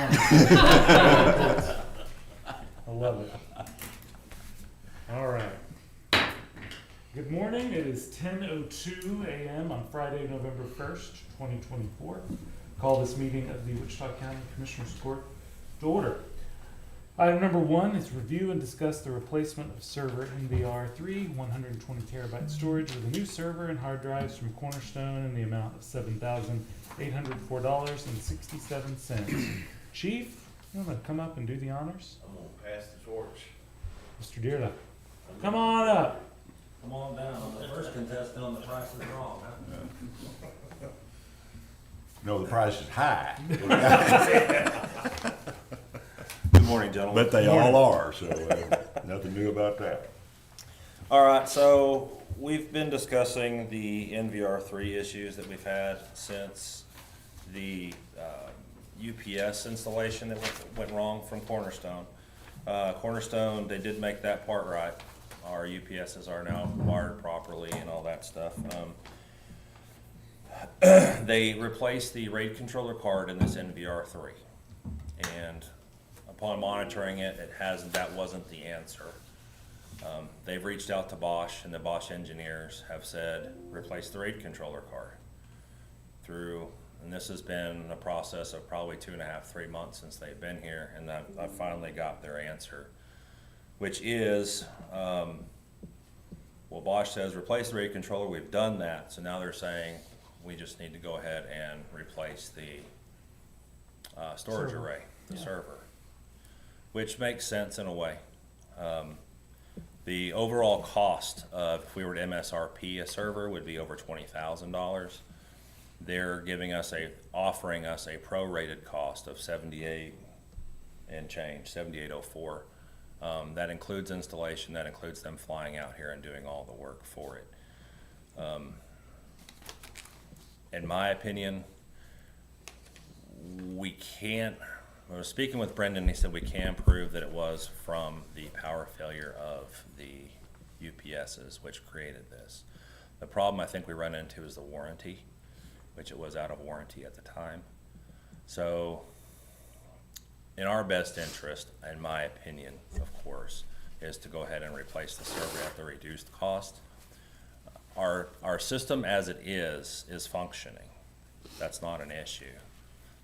I love it. All right. Good morning. It is 10:02 a.m. on Friday, November 1st, 2024. Call this meeting of the Wichita County Commissioners Court to order. Item number 1 is review and discuss the replacement of server NVR3 120 terabyte storage with a new server and hard drives from Cornerstone in the amount of $7,804.67. Chief, you want to come up and do the honors? I'm gonna pass the torch. Mr. Dearla, come on up. Come on down. The first contestant on The Price is Wrong. No, the price is high. Good morning, gentlemen. But they all are, so nothing new about that. All right, so we've been discussing the NVR3 issues that we've had since the UPS installation that went wrong from Cornerstone. Cornerstone, they did make that part right. Our UPSs are now wired properly and all that stuff. They replaced the RAID controller card in this NVR3, and upon monitoring it, that wasn't the answer. They've reached out to Bosch, and the Bosch engineers have said replace the RAID controller card. And this has been a process of probably 2.5, 3 months since they've been here, and I finally got their answer, which is, well, Bosch says replace the RAID controller. We've done that, so now they're saying we just need to go ahead and replace the storage array, the server, which makes sense in a way. The overall cost of, if we were to MSRP a server, would be over $20,000. They're offering us a prorated cost of $78 and change, $78.04. That includes installation, that includes them flying out here and doing all the work for it. In my opinion, we can't, I was speaking with Brendan, he said we can prove that it was from the power failure of the UPSs, which created this. The problem I think we run into is the warranty, which it was out of warranty at the time. So, in our best interest, in my opinion, of course, is to go ahead and replace the server at the reduced cost. Our system as it is functioning. That's not an issue.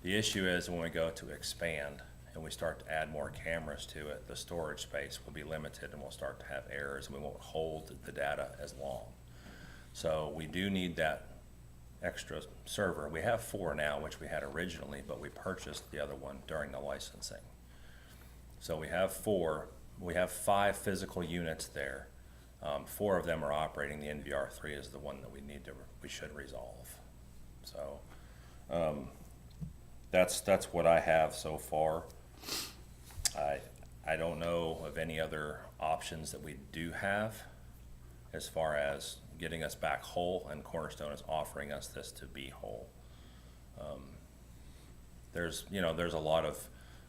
The issue is when we go to expand and we start to add more cameras to it, the storage space will be limited and we'll start to have errors and we won't hold the data as long. So we do need that extra server. We have 4 now, which we had originally, but we purchased the other one during the licensing. So we have 4. We have 5 physical units there. 4 of them are operating. The NVR3 is the one that we should resolve. So that's what I have so far. I don't know of any other options that we do have as far as getting us back whole, and Cornerstone is offering us this to be whole. There's a lot of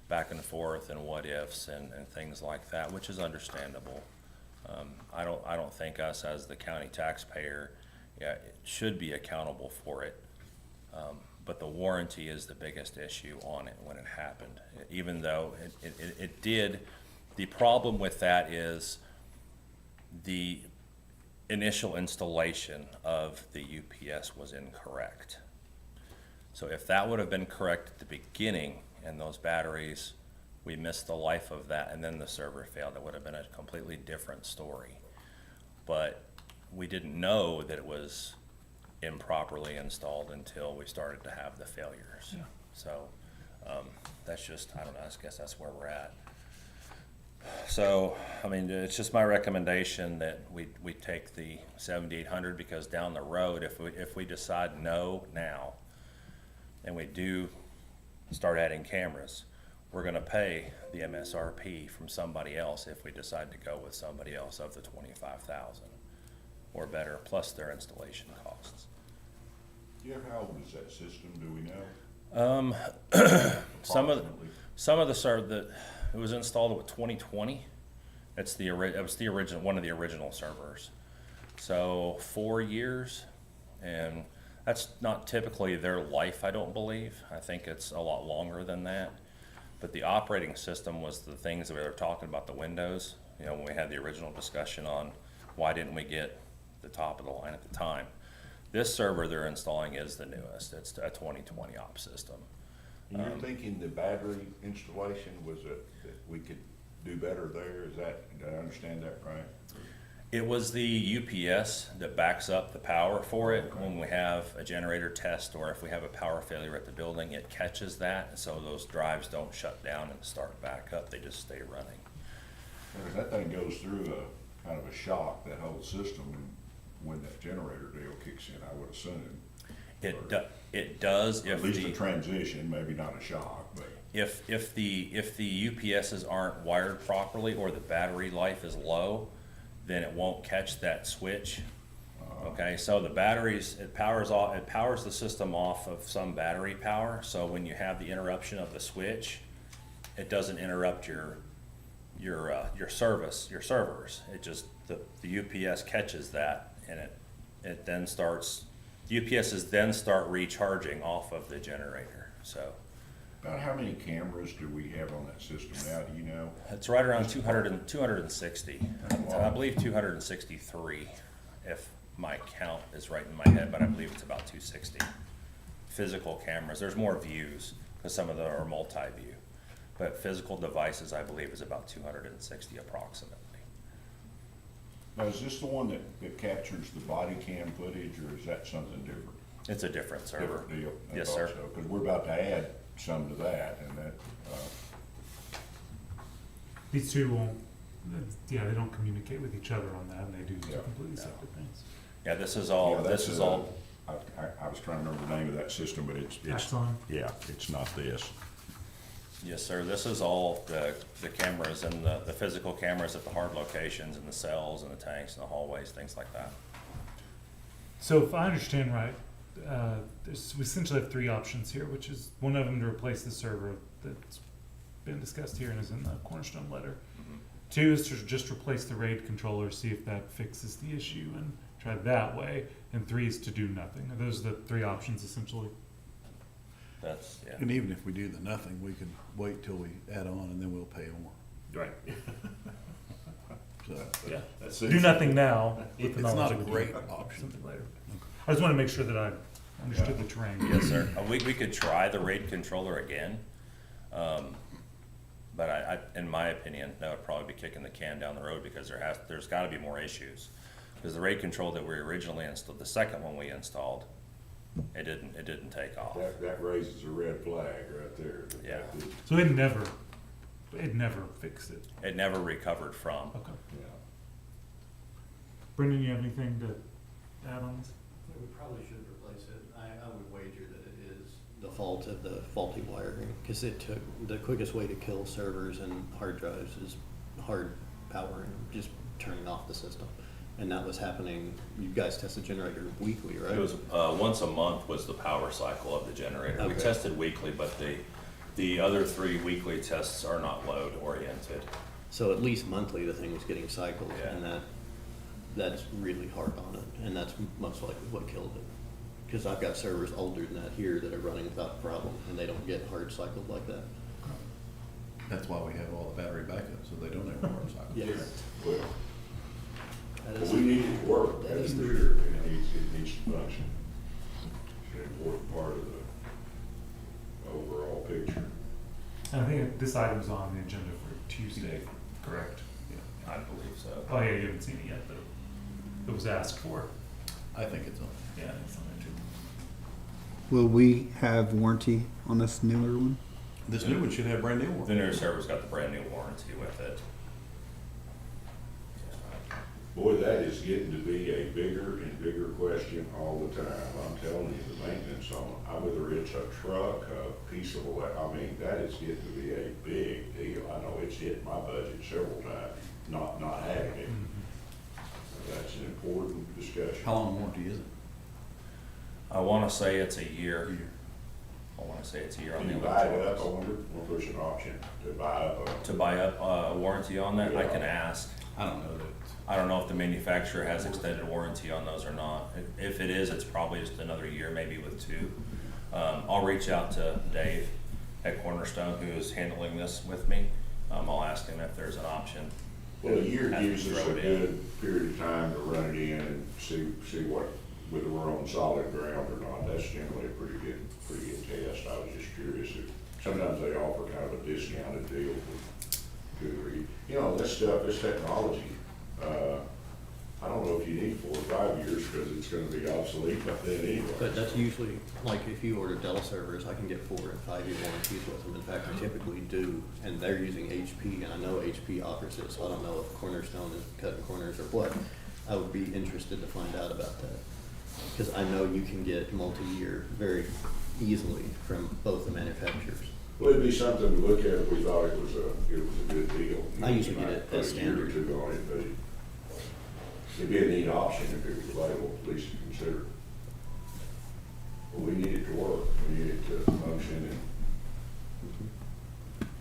back and forth and what ifs and things like that, which is understandable. I don't think us as the county taxpayer should be accountable for it. But the warranty is the biggest issue on it when it happened. Even though it did, the problem with that is the initial installation of the UPS was incorrect. So if that would have been correct at the beginning and those batteries, we missed the life of that and then the server failed, it would have been a completely different story. But we didn't know that it was improperly installed until we started to have the failures. Yeah. So that's just, I don't know, I guess that's where we're at. So, I mean, it's just my recommendation that we take the 7,800, because down the road, if we decide no now, and we do start adding cameras, we're gonna pay the MSRP from somebody else if we decide to go with somebody else of the 25,000 or better, plus their installation costs. Yeah, how old is that system, do we know? Some of the it was installed with 2020. It was the original, one of the original servers. So 4 years, and that's not typically their life, I don't believe. I think it's a lot longer than that. But the operating system was the things that we were talking about, the windows, you know, when we had the original discussion on why didn't we get the top of the line at the time. This server they're installing is the newest. It's a 2020 op system. And you're thinking the battery installation was that we could do better there? Did I understand that right? It was the UPS that backs up the power for it. When we have a generator test or if we have a power failure at the building, it catches that. So those drives don't shut down and start back up. They just stay running. Because that thing goes through a kind of a shock, that whole system, when that generator deal kicks in, I would assume. It does At if least a the, transition, maybe not a shock, but. if the UPSs aren't wired properly or the battery life is low, then it won't catch that switch. Okay, so the batteries, it powers the system off of some battery power. So when you have the interruption of the switch, it doesn't interrupt your servers. It just, the UPS catches that, and it then starts, the UPSs then start recharging off of the generator, so. About how many cameras do we have on that system now, do you know? It's right around 260. I believe 263, if my count is right in my head, but I believe it's about 260. Physical cameras, there's more views, because some of them are multi-view. But physical devices, I believe, is about 260 approximately. Now, is this the one that captures the body cam footage, or is that something different? It's a different server. Different deal? Yes, sir. Because we're about to add some to that, and that, These two won't, yeah, they don't communicate with each other on that, and they do two Yeah. completely separate things. Yeah, this is all, yeah, this that's is all, I was trying to remember the name of that system, but it's, Axon. yeah, it's not this. yes, sir, this is all the cameras and the physical cameras at the hard locations and the cells and the tanks and the hallways, things like that. So if I understand right, we essentially have three options here, which is one of them to replace the server that's been discussed here and is in the Cornerstone letter. Mhm. Two is to just replace the RAID controller, see if that fixes the issue and try it that way. And three is to do nothing. Are those the three options essentially? That's, yeah. And even if we do the nothing, we can wait till we add on and then we'll pay more. Right. So Yeah. That's Do nothing now. with the it's not knowledge a that we great do option. something later. I just want to make sure that I understood the terrain. Yes, sir. We could try the RAID controller again. But I, in my opinion, that would probably be kicking the can down the road because there's gotta be more issues. Because the RAID control that we originally installed, the second one we installed, it didn't take off. That raises a red flag right there. Yeah. So it never fixed it. It never recovered from. Okay. Yeah. Brendan, you have anything to add on this? We probably should replace it. I would wager that it is the fault of the faulty wiring, because the quickest way to kill servers and hard drives is hard powering, just turning off the system. And that was happening, you guys test the generator weekly, right? It was, once a month was the power cycle of the generator. We Okay. tested weekly, but the other 3 weekly tests are not load oriented. So at least monthly, the thing was getting cycled, Yeah. and that's really hard on it, and that's most likely what killed it. Because I've got servers older than that here that are running without a problem, and they don't get hard cycled like that. that's why we have all the battery backup, so they don't have hard cycles. Yeah. Well, That is- we need it to work, that that's is for the- sure. It needs to function. It's an important part of the overall picture. And I think this item's on the agenda for Tuesday, correct? I believe so. Oh, yeah, you haven't seen it yet, but it was asked for. I think it's on. Yeah, it's on there too. Will we have warranty on this newer one? This new one should have brand new The one. new server's got the brand new warranty with it. Boy, that is getting to be a bigger and bigger question all the time. I'm telling you, the maintenance on, whether it's a truck, a piece of, I mean, that is getting to be a big deal. I know it's hit my budget several times, not having it. That's an important discussion. How long warranty is it? I wanna say it's a year. I wanna say it's a year on Can the you buy it up? I electronics. wonder, we'll push an option to buy up. To buy up a warranty on that, I can Yeah. ask. I don't know that. I don't know if the manufacturer has extended warranty on those or not. If it is, it's probably just another year, maybe with 2. I'll reach out to Dave at Cornerstone who is handling this with me. I'll ask him if there's an option. Well, a year Have to gives us throw a it in. good period of time to run it in and see what, whether we're on solid ground or not. That's generally a pretty good test. I was just curious if, sometimes they offer kind of a discounted deal for 2 or 3. You know, this stuff, this technology, I don't know if you need 4 or 5 years because it's gonna be obsolete by then anyway. But that's usually, like, if you order Dell servers, I can get 4 and 5 year warranties with them. In fact, I typically do, and they're using HP, and I know HP offers it, so I don't know if Cornerstone is cutting corners or what. I would be interested to find out about that, because I know you can get multi-year very easily from both the manufacturers. Well, it'd be something to look at if we thought it was a good deal. I usually get it Put as a year or standard. 2 on it, but it'd be a neat option if it was available, at least to consider. But we need it to work, we need it to function and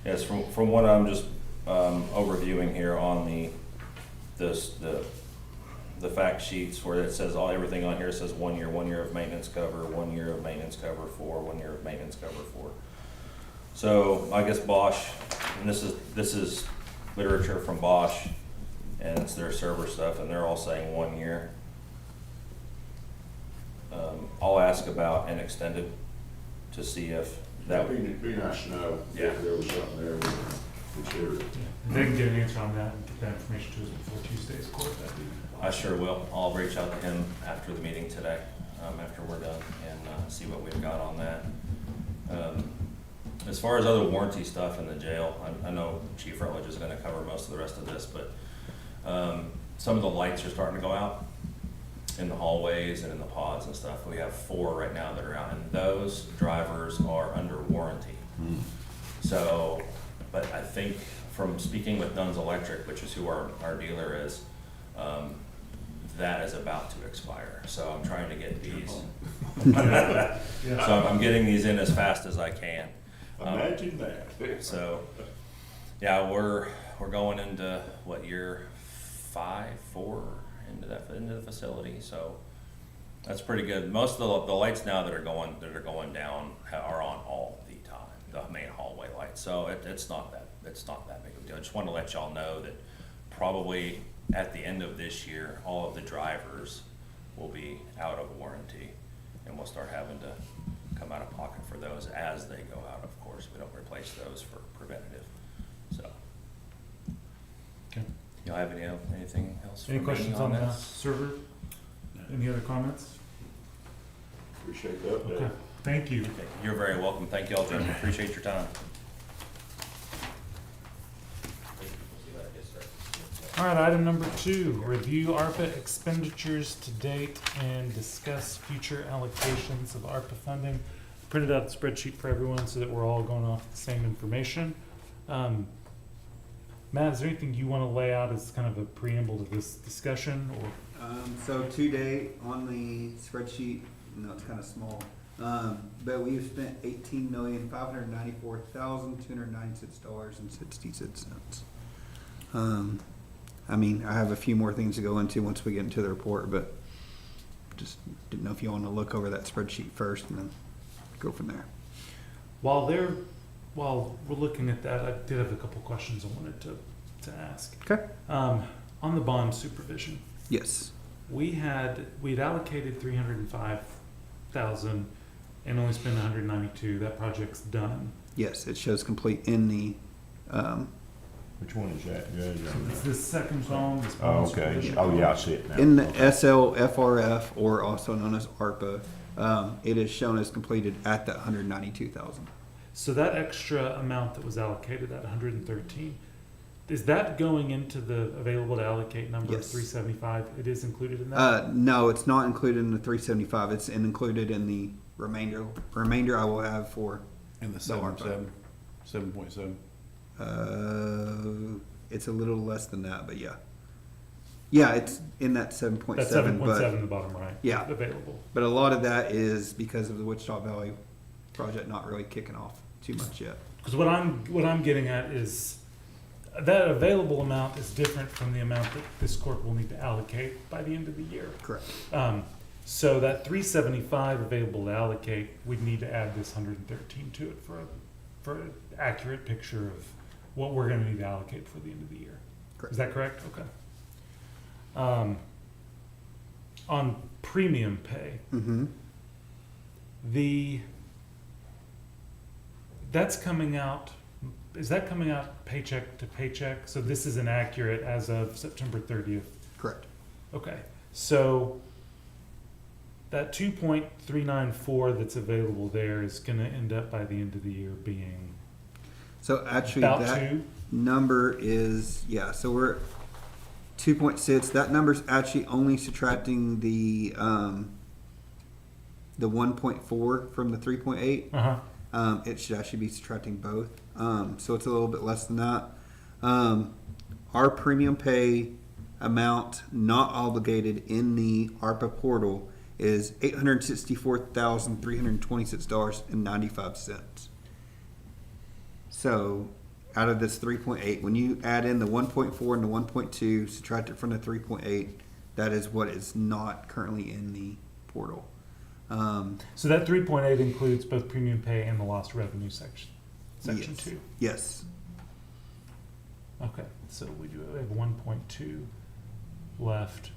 Yes, from what I'm just overviewing here on the fact sheets where it says everything on here says 1 year of maintenance cover, 1 year of maintenance cover for, 1 year of maintenance cover for. So I guess Bosch, and this is literature from Bosch, and it's their server stuff, and they're all saying 1 year. I'll ask about an extended to see if that would. it'd be nice to know Yeah. if there was something there we could consider. If they can get an answer on that and get that information to us before Tuesday's court, that'd be. I sure will. I'll reach out to him after the meeting today, after we're done, and see what we've got on that. As far as other warranty stuff in the jail, I know Chief Rutledge is gonna cover most of the rest of this, but some of the lights are starting to go out in the hallways and in the pods and stuff. We have 4 right now that are out, and those drivers are under warranty. So, but I think from speaking with Dunn's Electric, which is who our dealer is, that is about to expire. So I'm trying to get these. So I'm getting these in as fast as I can. Imagine that. So, yeah, we're going into what, year 4 into the facility. So that's pretty good. Most of the lights now that are going down are on all the time, the main hallway lights. So it's not that big of a deal. I just want to let y'all know that probably at the end of this year, all of the drivers will be out of warranty, and we'll start having to come out of pocket for those as they go out. Of course, we don't replace those for preventative. So, Okay. y'all have anything else? Any for me questions on the this? server? Any other comments? Appreciate the update. Okay, thank you. Okay, you're very welcome. Thank y'all, Jim. Appreciate your time. All right, item number 2, review ARPA expenditures to date and discuss future allocations of ARPA funding. Printed out the spreadsheet for everyone so that we're all going off the same information. Matt, is there anything you want to lay out as kind of a preamble to this discussion, or? So to date on the spreadsheet, no, it's kind of small, but we've spent $18,594,296.66. I mean, I have a few more things to go into once we get into the report, but just didn't know if you want to look over that spreadsheet first and then go from there. While we're looking at that, I did have a couple questions I wanted to ask. Okay. On the bond supervision, Yes. we'd allocated 305,000 and only spent 192. That project's done. Yes, it shows complete in the, Which one is that, Judge? It's this second zone, this Oh, bond okay. supervision. Oh, yeah, I see it now. in the Okay. SLFRF, or also known as ARPA, it is shown as completed at the 192,000. So that extra amount that was allocated, that 113, is that going into the available to allocate number of Yes. 375? It is included in that? No, it's not included in the 375. It's included in the remainder. Remainder I will have for, And the No, ARPA. 7.7. it's a little less than that, but yeah. Yeah, it's in that 7.7. That's 7.7 but, in the bottom right. Yeah. Available. but a lot of that is because of the Wichita Valley project not really kicking off too much yet. Because what I'm getting at is that available amount is different from the amount that this court will need to allocate by the end of the year. Correct. So that 375 available to allocate, we'd need to add this 113 to it for an accurate picture of what we're gonna need to allocate for the end of the year. Correct. Is that correct? Okay. On premium pay, Mm-hmm. that's coming out, is that coming out paycheck to paycheck? So this is inaccurate as of September 30th. Correct. Okay, so that 2.394 that's available there is gonna end up by the end of the year being So actually, about that 2. number is, yeah, so we're at 2.6. That number's actually only subtracting the 1.4 from the 3.8. Uh-huh. It should actually be subtracting both. So it's a little bit less than that. Our premium pay amount not obligated in the ARPA portal is $864,326.95. So out of this 3.8, when you add in the 1.4 and the 1.2, subtract it from the 3.8, that is what is not currently in the portal. So that 3.8 includes both premium pay and the lost revenue section Yes. 2. Yes. Okay, so we have 1.2 left.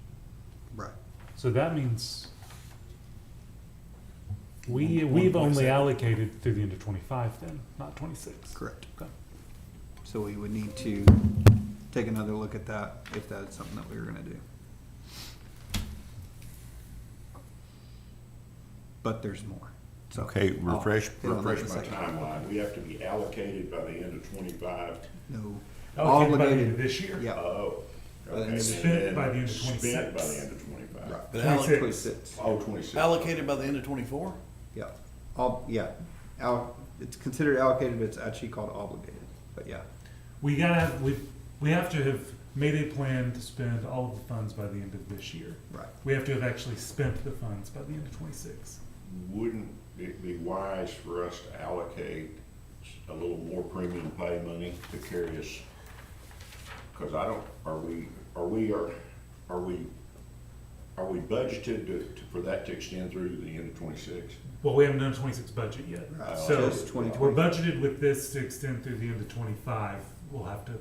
Right. So that means we've only 1.7. allocated through the end of 25 then, not 26. Correct. Okay. So we would need to take another look at that if that's something that we were going to do. But there's more. So Okay, I'll refresh. hit on that in a Refresh my second. timeline, we have to be allocated by the end of 25. No. Allocated by the end of this year? Yeah. Oh. By the end Okay, of- Spent by the end of Spent 26. by the end of 25. Right. But 26. 26. Oh, 26. allocated by the end of 24? Yeah. It's considered allocated, but it's actually called obligated. But yeah. We have to have made a plan to spend all of the funds by the end of this year. Right. We have to have actually spent the funds by the end of 26. Wouldn't it be wise for us to allocate a little more premium pay money to carry us? Cause I don't, are we budgeted for that to extend through the end of 26? Well, we haven't done a 26 budget yet. Right. So Just 2020. we're budgeted with this to extend through the end of 25. We'll have to,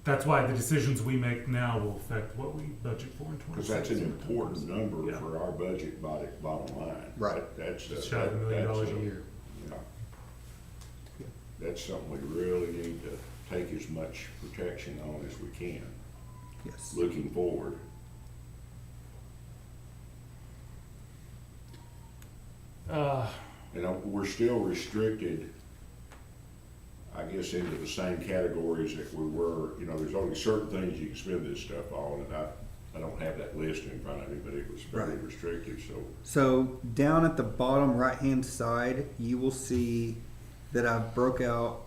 that's why the decisions we make now will affect what we budget for in 26. Cause that's an important number Yeah. for our budget bottom line. Right. That's Just shy of $1 million a year. Yeah. That's something we really need to take as much protection on as we can, Yes. looking forward. We're still restricted, I guess, into the same categories that we were. There's only certain things you can spend this stuff on, and I don't have that list in front of me, but it was very Right. restricted, so. So down at the bottom right-hand side, you will see that I've broke out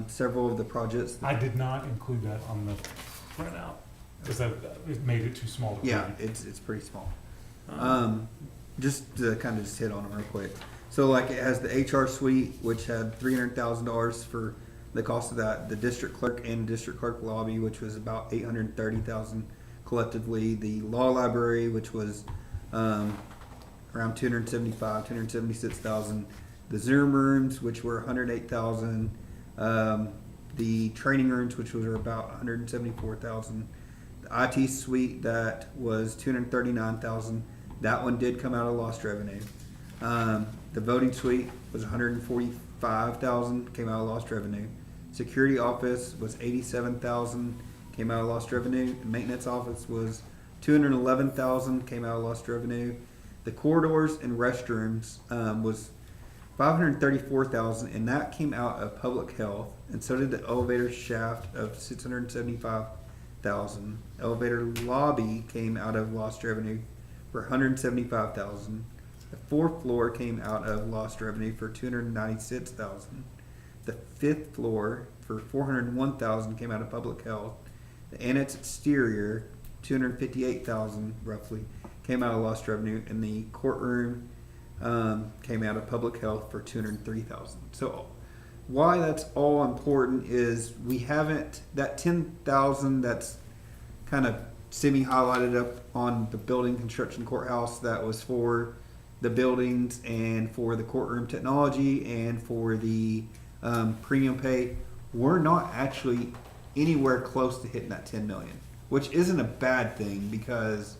several of the projects. I did not include that on the printout because it made it too small to read. Yeah, it's pretty small. Just to kind of just hit on them real quick. So like it has the HR suite, which had $300,000 for the cost of that. The district clerk and district clerk lobby, which was about $830,000 collectively. The law library, which was around $276,000. The Zoom rooms, which were $108,000. The training rooms, which were about $174,000. The IT suite, that was $239,000. That one did come out of lost revenue. The voting suite was $145,000, came out of lost revenue. Security office was $87,000, came out of lost revenue. The maintenance office was $211,000, came out of lost revenue. The corridors and restrooms was $534,000, and that came out of public health. And so did the elevator shaft of $675,000. Elevator lobby came out of lost revenue for $175,000. The fourth floor came out of lost revenue for $296,000. The fifth floor for $401,000 came out of public health. The annex exterior, $258,000 roughly, came out of lost revenue, and the courtroom came out of public health for $203,000. So why that's all important is we haven't, that $10,000 that's kind of semi-highlighted up on the building construction courthouse, that was for the buildings and for the courtroom technology and for the premium pay, we're not actually anywhere close to hitting that 10 million, which isn't a bad thing because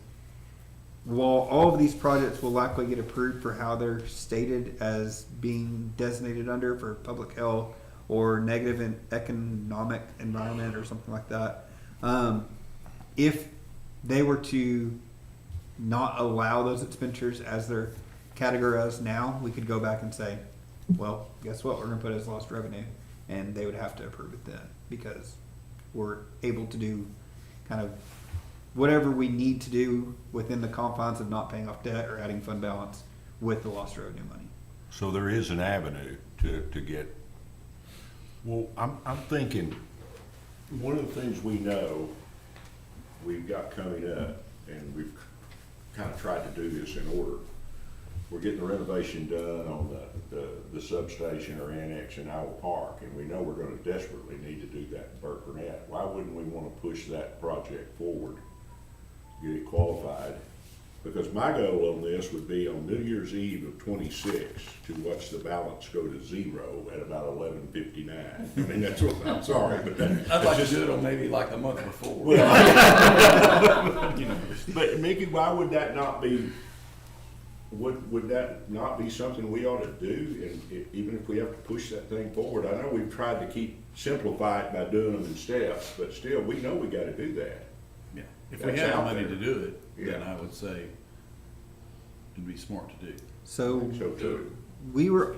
while all of these projects will likely get approved for how they're stated as being designated under for public health or negative and economic environment or something like that, if they were to not allow those expenditures as they're categorized now, we could go back and say, well, guess what? We're going to put it as lost revenue, and they would have to approve it then because we're able to do kind of whatever we need to do within the confines of not paying off debt or adding fund balance with the lost revenue money. So there is an avenue to get, well, I'm thinking, one of the things we know we've got coming up, and we've kind of tried to do this in order. We're getting the renovation done on the substation or annex in Iowa Park, and we know we're gonna desperately need to do that in Burkernett. Why wouldn't we wanna push that project forward, get it qualified? Because my goal on this would be on New Year's Eve of 26 to watch the balance go to zero at about 11:59. I mean, that's what, I'm sorry, but I'd like to do it on maybe like a month before. you know. But Mickey, why would that not be, would that not be something we ought to do? And even if we have to push that thing forward, I know we've tried to simplify it by doing them in steps, but still, we know we gotta do that. Yeah, if we That's had the out money there. to do it, then Yeah. I would say it'd be smart to do. So So too. we were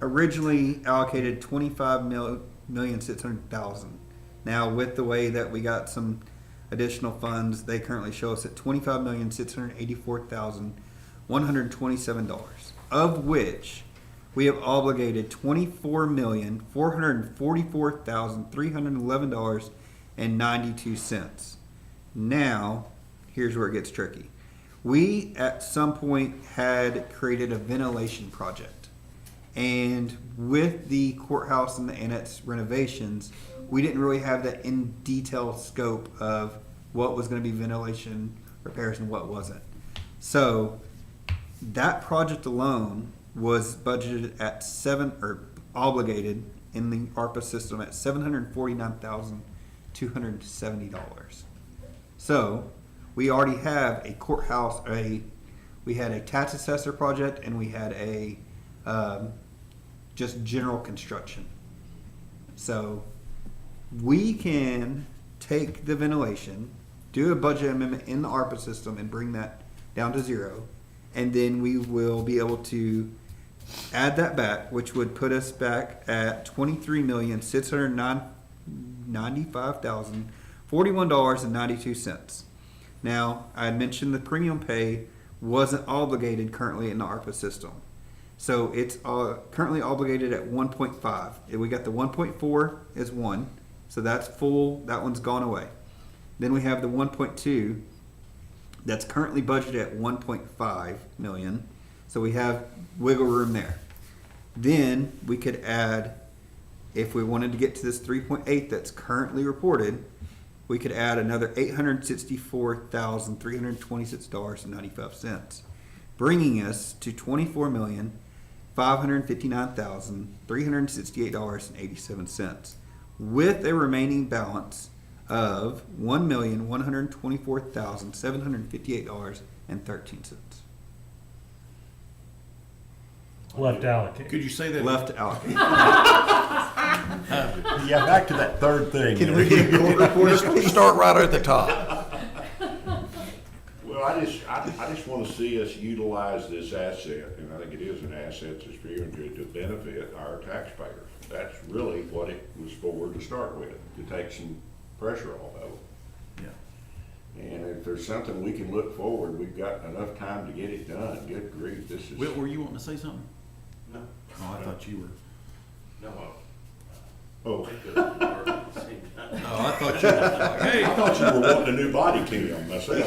originally allocated 25,600,000. Now with the way that we got some additional funds, they currently show us at $25,684,127, of which we have obligated $24,444,311.92. Now, here's where it gets tricky. We at some point had created a ventilation project, and with the courthouse and the annex renovations, we didn't really have that in detail scope of what was going to be ventilation repairs and what wasn't. So that project alone was budgeted at obligated in the ARPA system at $749,270. So we already have a courthouse, we had a tax assessor project, and we had a just general construction. So we can take the ventilation, do a budget amendment in the ARPA system, and bring that down to zero, and then we will be able to add that back, which would put us back at $23,695,041.92. Now, I had mentioned the premium pay wasn't obligated currently in the ARPA system. So it's currently obligated at 1.5. We got the 1.4 as one, so that's full. That one's gone away. Then we have the 1.2 that's currently budgeted at 1.5 million. So we have wiggle room there. Then we could add, if we wanted to get to this 3.8 that's currently reported, we could add another $864,326.95, bringing us to $24,559,368.87, with a remaining balance of $1,124,758.13. Left allocated. Could you say that? Left allocated. Yeah, back to that third thing. Can we get a court reporter, please? Start right at the top. Well, I just want to see us utilize this asset, and I think it is an asset that's here to benefit our taxpayers. That's really what it was for to start with, to take some pressure off of them. Yeah. And if there's something we can look forward, we've got enough time to get it done. Good grief, this is. Will, were you wanting to say something? No. Oh, I thought you were. No. Oh, Oh, I thought you were like, hey. I thought you were wanting a new body cam myself.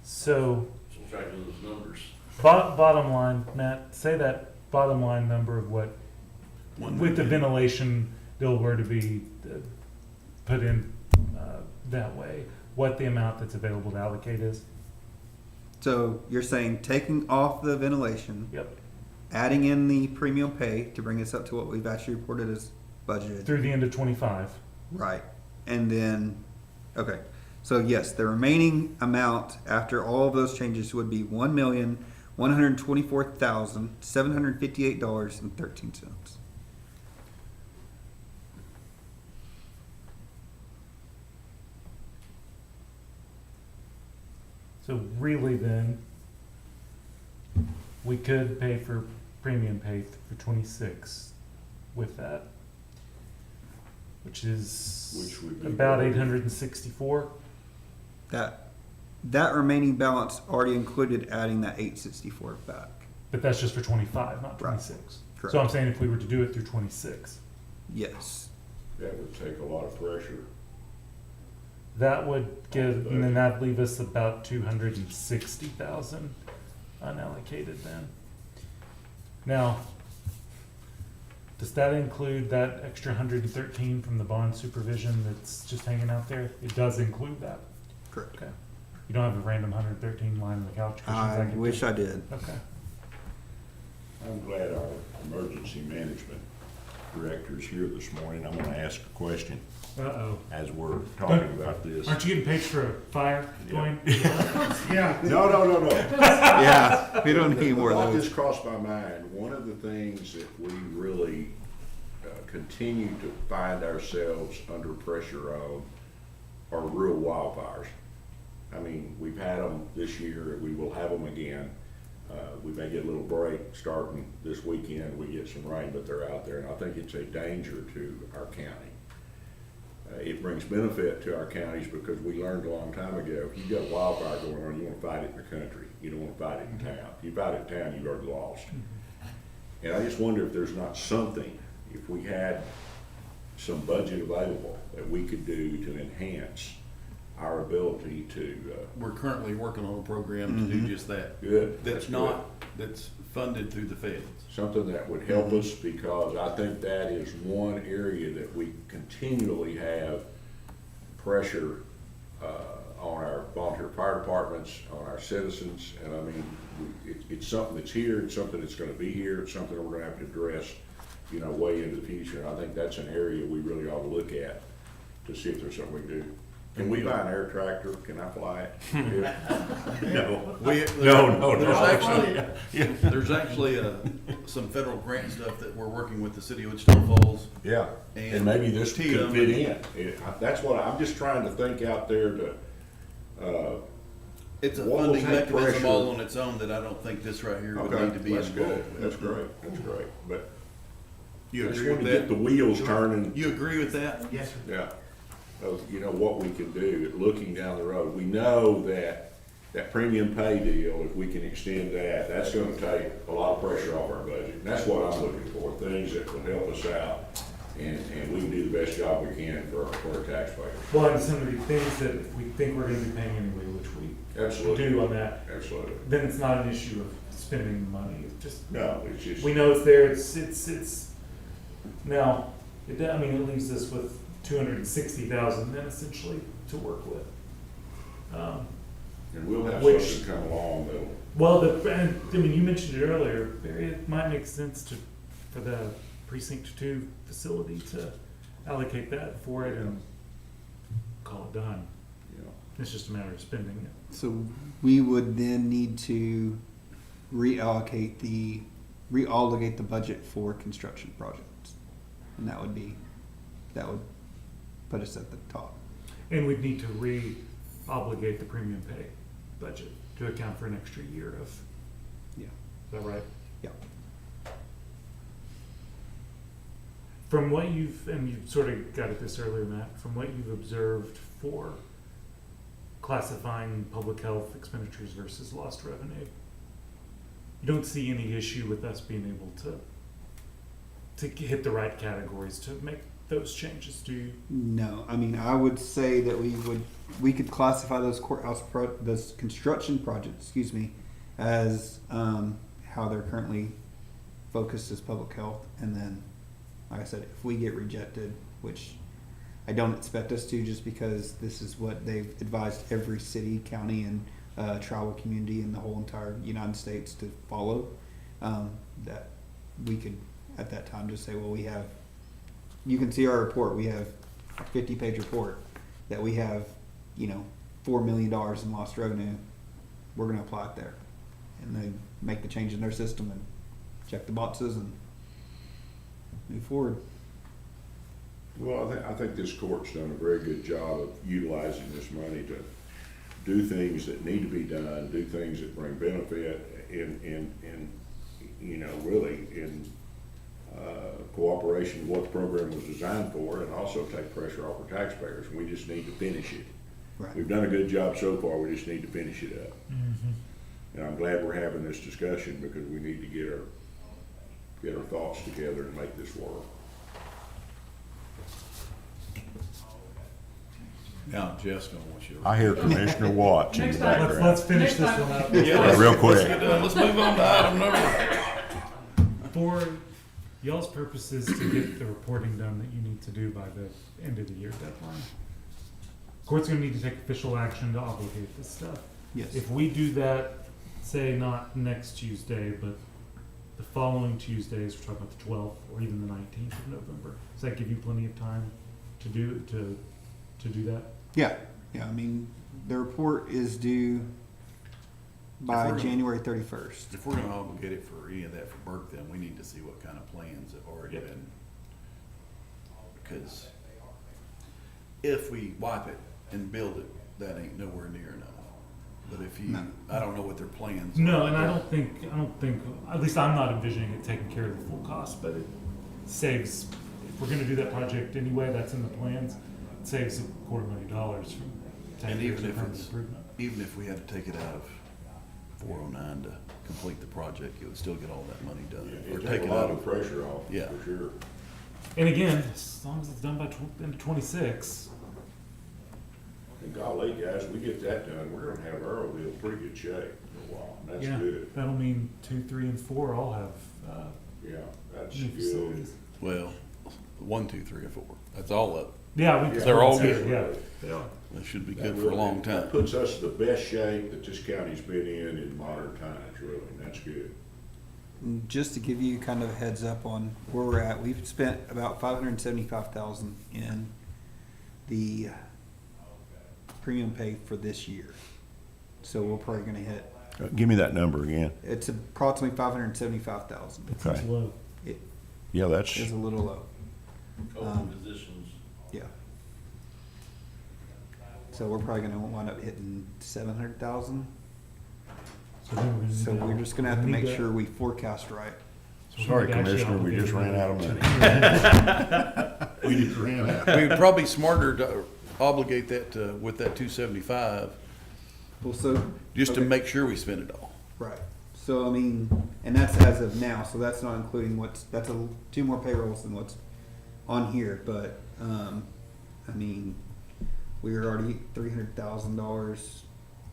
So, Just try to do those numbers. bottom line, Matt, say that bottom line number of what, One with the million. ventilation bill were to be put in that way, what the amount that's available to allocate is? So you're saying taking off the ventilation, Yep. adding in the premium pay to bring us up to what we've actually reported as budgeted. Through the end of 25. Right. And then, okay. So yes, the remaining amount after all of those changes would be $1,124,758.13. So really then, we could pay for premium pay for 26 with that, which Which is would be about what? 864. $864. That remaining balance already included adding that 864 back. But that's just for 25, not Right. 26. Correct. So I'm saying if we were to do it through 26, Yes. That would take a lot of pressure. that would give, and then that'd leave us about 260,000 unallocated then. Now, does that include that extra 113 from the bond supervision that's just hanging out there? It does include that. Correct. Okay. You don't have a random 113 line in the couch cushions? I can wish do? I did. Okay. I'm glad our emergency management director is here this morning. I'm gonna ask a question Uh-oh. as we're talking about this. Aren't you getting paid for a fire, Dwayne? Yeah. No. Yeah, we don't need more Thought of those. just crossed my mind. One of the things that we really continue to find ourselves under pressure of are real wildfires. I mean, we've had them this year, we will have them again. We may get a little break starting this weekend, we get some rain, but they're out there, and I think it's a danger to our county. It brings benefit to our counties because we learned a long time ago, if you've got a wildfire going on, you wanna fight it in the country, you don't wanna fight it in town. If you fight it in town, you've already lost. And I just wonder if there's not something, if we had some budget available that we could do to enhance our ability to, We're currently working on a program to do just that. good. That's that's funded through the feds. Something that would help us, because I think that is one area that we continually have pressure on our volunteer fire departments, on our citizens, and I mean, it's something that's here, it's something that's gonna be here, it's something that we're gonna have to address, you know, way into the future, and I think that's an area we really ought to look at to see if there's something we can do. Can we buy an air tractor? Can I fly it? No. There's actually some federal grant stuff that we're working with the city of Wichita Falls. Yeah, and maybe this could Tim fit in. That's what, I'm just trying to think out there to, It's a What will funding take mechanism pressure? all on its own that I don't think this right here would okay, need to be that's involved good, with. that's great, that's great, but You I just agree want with to get the that? wheels turning, You agree with that? Yes, sir. yeah, of, you know, what we can do, looking down the road. We know that premium pay deal, if we can extend that, that's gonna take a lot of pressure off our budget. And that's what I'm looking for, things that will help us out, and we can do the best job we can for our taxpayers. Well, and some of the things that if we think we're gonna be paying anyway, which we Absolutely. do on that, Absolutely. then it's not an issue of spending the money. It's just, No, it's just. we know it's there, it's, now, it leaves us with 260,000 then essentially to work with. And we'll have Which- something come along that'll, Well, you mentioned it earlier, Barry, it might make sense for the precinct 2 facility to allocate that for it and call it done. you know. It's just a matter of spending it. So we would then need to reallocate the budget for construction projects. And that would put us at the top. And we'd need to re-obligate the premium pay budget to account for an extra year of, Yeah. is that right? Yeah. From what and you sort of got at this earlier, Matt, from what you've observed for classifying public health expenditures versus lost revenue, you don't see any issue with us being able to hit the right categories to make those changes, do you? No, I mean, I would say that we could classify those those construction projects, as how they're currently focused as public health, and then, like I said, if we get rejected, which I don't expect us to, just because this is what they've advised every city, county, and tribal community in the whole entire United States to follow, that we could, at that time, just say, well, we have, you can see our report, we have a 50-page report, that we have, you know, $4 million in lost revenue, we're gonna apply it there. And they make the change in their system and check the boxes and move forward. Well, I think this court's done a very good job of utilizing this money to do things that need to be done, do things that bring benefit in you know, really in cooperation with what the program was designed for, and also take pressure off our taxpayers. We just need to finish it. Right. We've done a good job so far, we just need to finish it up. And I'm glad we're having this discussion, because we need to get our thoughts together and make this work. Now Jeff's gonna want you to. I hear Commissioner Watts in the background. Let's finish this one up. Yeah, Real quick. Let's move on to item number. For y'all's purposes, to get the reporting done that you need to do by the end of the year deadline, court's gonna need to take official action to obligate this stuff. Yes. If we do that, say not next Tuesday, but the following Tuesdays, we're talking about the 12th or even the 19th of November, does that give you plenty of time to do that? Yeah, I mean, the report is due by If we're- January 31st. If we're gonna obligate it for any of that for Burke, then we need to see what kind of plans have already Yep. been. Because if we wipe it and build it, that ain't nowhere near enough. But if you, No. I don't know what their plans are. No, and I don't think, at least I'm not envisioning it taking care of the full cost, but it saves, if we're gonna do that project anyway, that's in the plans, it saves $250,000 from And taking even if permanent it's, improvement. even if we had to take it out of 409 to complete the project, it would still get all that money done. Or It take take it a lot out of of, pressure off, Yeah. for sure. And again, as long as it's done by end of 26, And golly, guys, we get that done, we're gonna have Earl in pretty good shape for a while, and that's yeah, good. that'll mean 2, 3, and 4 all have Yeah, that's new good. facilities. well, 1, 2, 3, and 4. That's all of it. Yeah, we. They're all consider- good. Yeah, they are. That should be That good for a really- long time. That puts us in the best shape that this county's been in modern times, really, and that's good. And just to give you kind of a heads up on where we're at, we've spent about $575,000 in the premium pay for this year. So we're probably gonna hit, Give me that number again. it's approximately $575,000. It's Okay. low. It Yeah, that's, is a little low. Open positions. Yeah. So we're probably gonna wind up hitting 700,000. So then we're gonna So need to- we're just gonna have to we make need sure we forecast right. so we sorry, need to actually Commissioner, we just obligate ran out of another money. We just ran out. We would probably be smarter to obligate that to, with that 275, Well, so. just to okay. make sure we spend it all. Right. So I mean, and that's as of now. So that's not including that's 2 more payrolls than what's on here. But I mean, we are already $300,000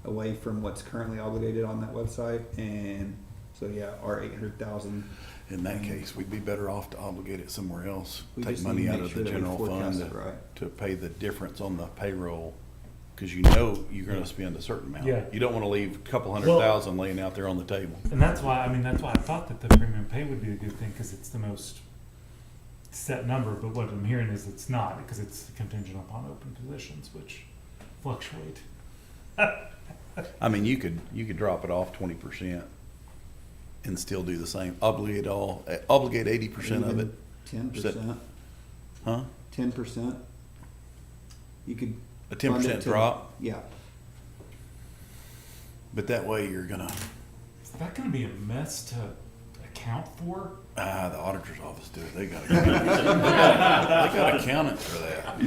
away from what's currently obligated on that website, and so yeah, our 800,000. In that case, we'd be better off to obligate it somewhere else. We Take just money need to out make of sure the that we general forecast fund it right. to pay the difference on the payroll, because you know you're gonna spend a certain amount. Yeah. You don't wanna leave a couple hundred Well- thousand laying out there on the table. And that's why I thought that the premium pay would be a good thing, because it's the most set number, but what I'm hearing is it's not, because it's contingent upon open positions, which fluctuate. I mean, you could drop it off 20% and still do the same. Obligate 80% of it. 10%. Huh? 10%. You could. A fund 10% it to- drop, Yeah. but that way you're gonna, Is that gonna be a mess to account for? the auditor's office do it. They got accountants for that.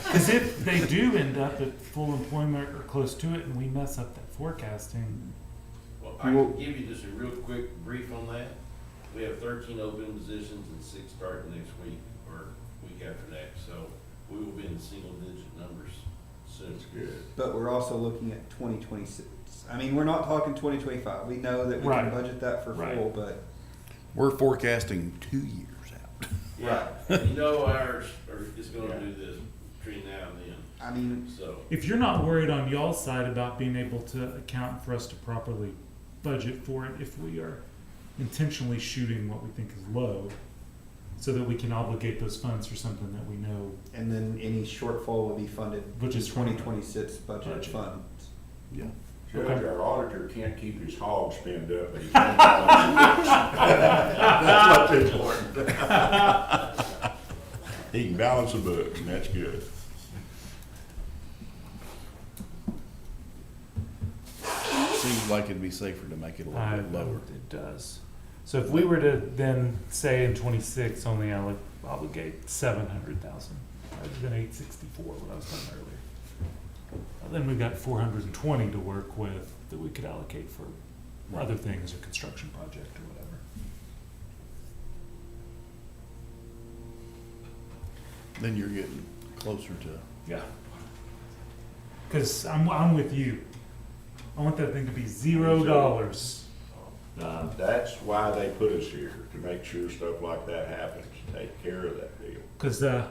Because if they do end up at full employment or close to it, and we mess up that forecasting, Well, I can give you just a real quick brief on that. We have 13 open positions and 6 starting next week or week after next, so we will be in single-digit numbers soon. Good. But we're also looking at 2026. I mean, we're not talking 2025. We know that we Right. can budget that for Right. full, but We're forecasting 2 years out. Yeah, and you know ours is gonna do this between now and then, I mean, so. if you're not worried on y'all's side about being able to account for us to properly budget for it, if we are intentionally shooting what we think is low, so that we can obligate those funds for something that we know. And then any shortfall will be funded, Which is twenty 26 budget budget. funds. Yeah. Judge, Okay. our auditor can't keep his hogs pinned up, but he can balance the books. That's what's important. He can balance the books, and that's good. Seems like it'd be safer to make it a little bit lower. It does. So if we were to then say in 26 only obligate 700,000 rather than 864, what I was talking earlier, then we've got 420 to work with that we could allocate for other things, a construction project or whatever. Then you're getting closer to, Yeah. Because I'm with you. I want that thing to be $0. That's why they put us here, to make sure stuff like that happens, take care of that deal. Because I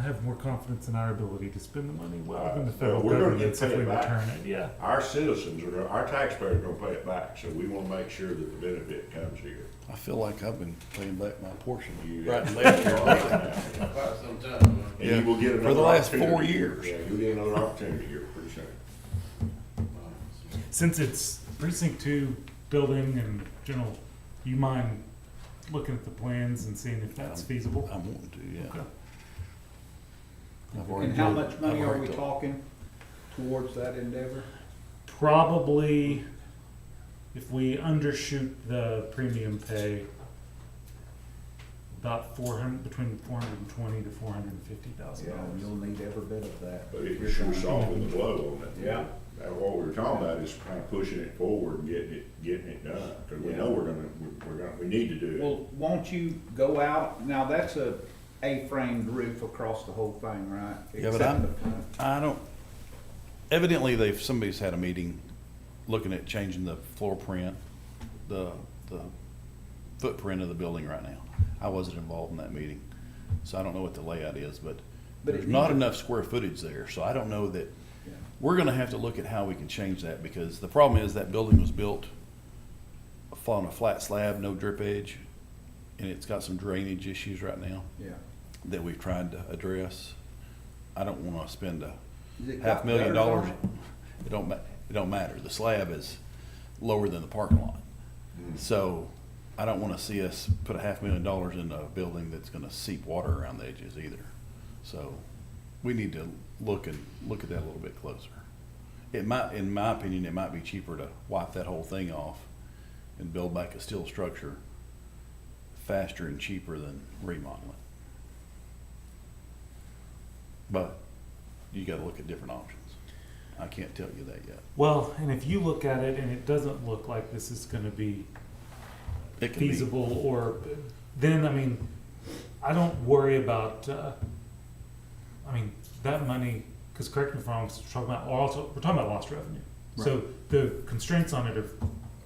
have more confidence in our ability to spend the money well than the Well, federal we're gonna government get if we paid back. return it. Yeah. Our citizens are, our taxpayers are gonna pay it back, so we wanna make sure that the benefit comes here. I feel like I've been paying back my portion. You- Right and left here lately. Quite some time. And you will get For another the last 4 opportunity. years. Yeah, you'll get another opportunity here pretty soon. Since it's precinct 2 building and general, you mind looking at the plans and seeing if that's feasible? I'm wanting to, yeah. Okay. I've already And how told- much money I've are already we told- talking towards that endeavor? Probably, if we undershoot the premium pay, about 400, between 420 to 450,000 dollars. You'll need every bit of that. But it can sure soften the blow on it. Yeah. Now, what we were talking about is kind of pushing it forward and getting it done, because we know we're gonna, we need to do it. Well, won't you go out, now that's a A-framed roof across the whole thing, right? Yeah, but Except the front. I don't, evidently somebody's had a meeting looking at changing the floor print, the footprint of the building right now. I wasn't involved in that meeting, so I don't know what the layout is, but But there's it not needs- enough square footage there, so I don't know that, Yeah. we're gonna have to look at how we can change that, because the problem is that building was built on a flat slab, no drip edge, and it's got some drainage issues right now Yeah. that we've tried to address. I don't wanna spend Has it got $500,000. gutters on It don't matter. The slab is lower than the parking lot. So I don't wanna see us put $500,000 in a building that's gonna seep water around the edges either. So we need to look at that a little bit closer. It might, in my opinion, it might be cheaper to wipe that whole thing off and build back a steel structure faster and cheaper than remodeling. But you gotta look at different options. I can't tell you that yet. Well, and if you look at it and it doesn't look like this is gonna be It can be, feasible, or, then, I mean, I don't worry about, that money, because correct me if I'm wrong, 'cause we're talking about lost revenue. So the constraints on it are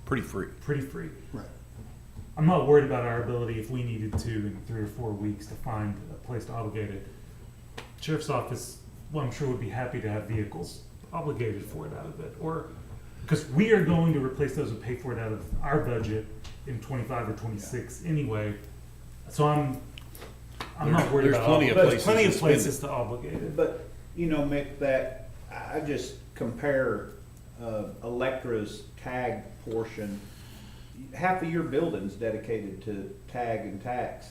pretty free. pretty free. Right. I'm not worried about our ability, if we needed to, in 3 or 4 weeks, to find a place to obligate it. Sheriff's Office, well, I'm sure would be happy to have vehicles obligated for it out of it, or, because we are going to replace those and pay for it out of our budget in 25 or 26 anyway. So I'm not worried There's about. plenty of There's places plenty to of spend places to obligate it. But, you know, Mick, that, I just compare, Electra's tag portion. Half of your building's dedicated to tag and tax,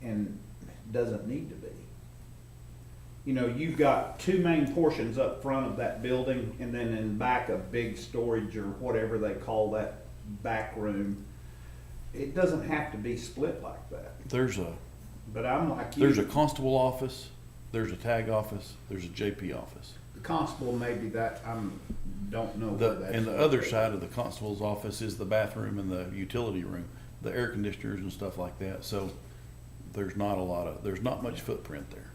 and doesn't need to be. You know, you've got 2 main portions up front of that building, and then in back a big storage or whatever they call that back room. It doesn't have to be split like that, There's a but I'm like you. constable office, there's a tag office, there's a JP office. The constable, maybe that, don't know where that's. And the other located. side of the constable's office is the bathroom and the utility room, the air conditioners and stuff like that. So there's not much footprint there.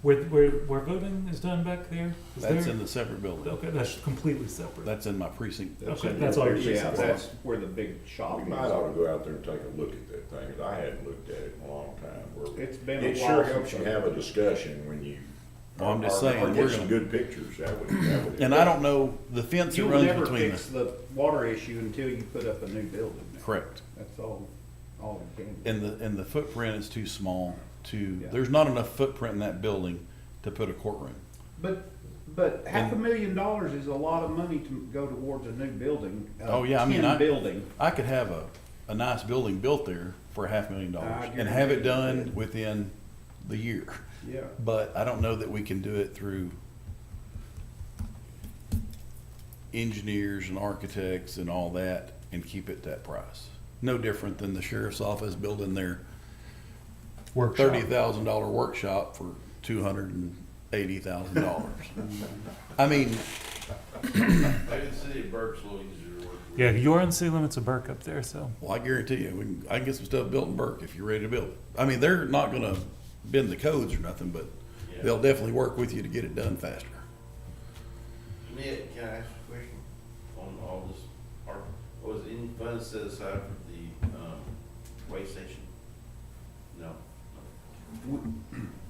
Where voting is done back there? Is That's there? in the separate building. Okay, that's completely separate. That's in my precinct. Okay, in that's your all you're precinct. Yeah, that's where the big shop We is. might ought to go out there and take a look at that thing, 'cause I hadn't looked at it in a long time. It's been a It while sure helps since you I- have a discussion when you. Well, I'm just or saying, get we're some gonna- good pictures, that would. And I don't know, the fence that You'll runs never between fix the water issue until you put up a new building there. Correct. That's all you can do. And the footprint is too small to, Yeah. there's not enough footprint in that building to put a courtroom. But $500,000 is a lot of money to go towards a new building. Oh, yeah, I mean, 10 building. I could have a nice building built there for $500,000 I and have it guarantee you done could. within the year. Yeah. But I don't know that we can do it through engineers and architects and all that and keep it that price. No different than the sheriff's office building their Workshop. $30,000 workshop for $280,000. I mean, Maybe the city of Burke's a little easier to work with. Yeah, you're in city limits of Burke up there, so. well, I guarantee you, I can get some stuff built in Burke if you're ready to build it. I mean, they're not gonna bend the codes or nothing, but Yeah. they'll definitely work with you to get it done faster. Nick, can I ask a question on all this? Was any funds set aside for the, weigh station? No.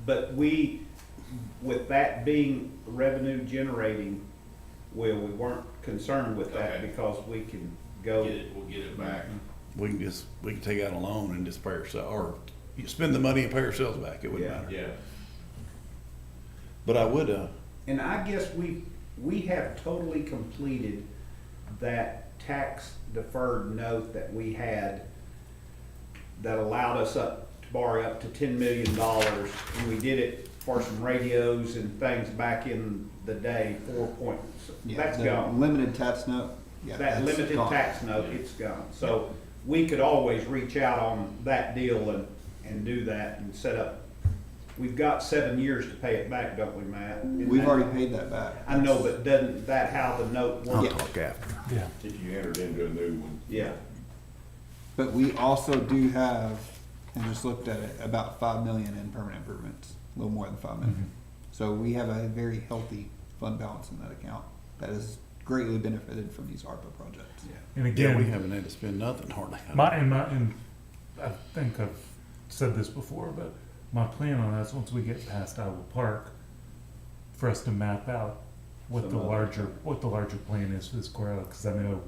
But with that being revenue generating, we weren't concerned with that Okay. because we can go. We'll get it back. We can take out a loan and just pay ourselves, or you spend the money and pay ourselves back, it wouldn't Yeah. matter. Yeah. But I would, And I guess we have totally completed that tax deferred note that we had that allowed us to borrow up to $10 million. And we did it for some radios and things back in the day, that's the gone. Limited tax note. Yeah, That that's limited gone. tax note, it's gone. So we could always reach out on that deal and do that and set up. We've got 7 years to pay it back, don't we, Matt? Isn't We've that- already paid that back. I know, but doesn't that how the note I'll works? talk after. Yeah. If you entered into a new one. Yeah. But we also do have, and just looked at it, about 5 million in permanent improvements, a little more than 5 million. So we have a very healthy fund balance in that account that has greatly benefited from these ARPA projects. And Yeah, we again, haven't had to spend nothing hardly. and I think I've said this before, but my plan on that is once we get past Iowa Park, for us to map out what the larger plan is for this courthouse, because I know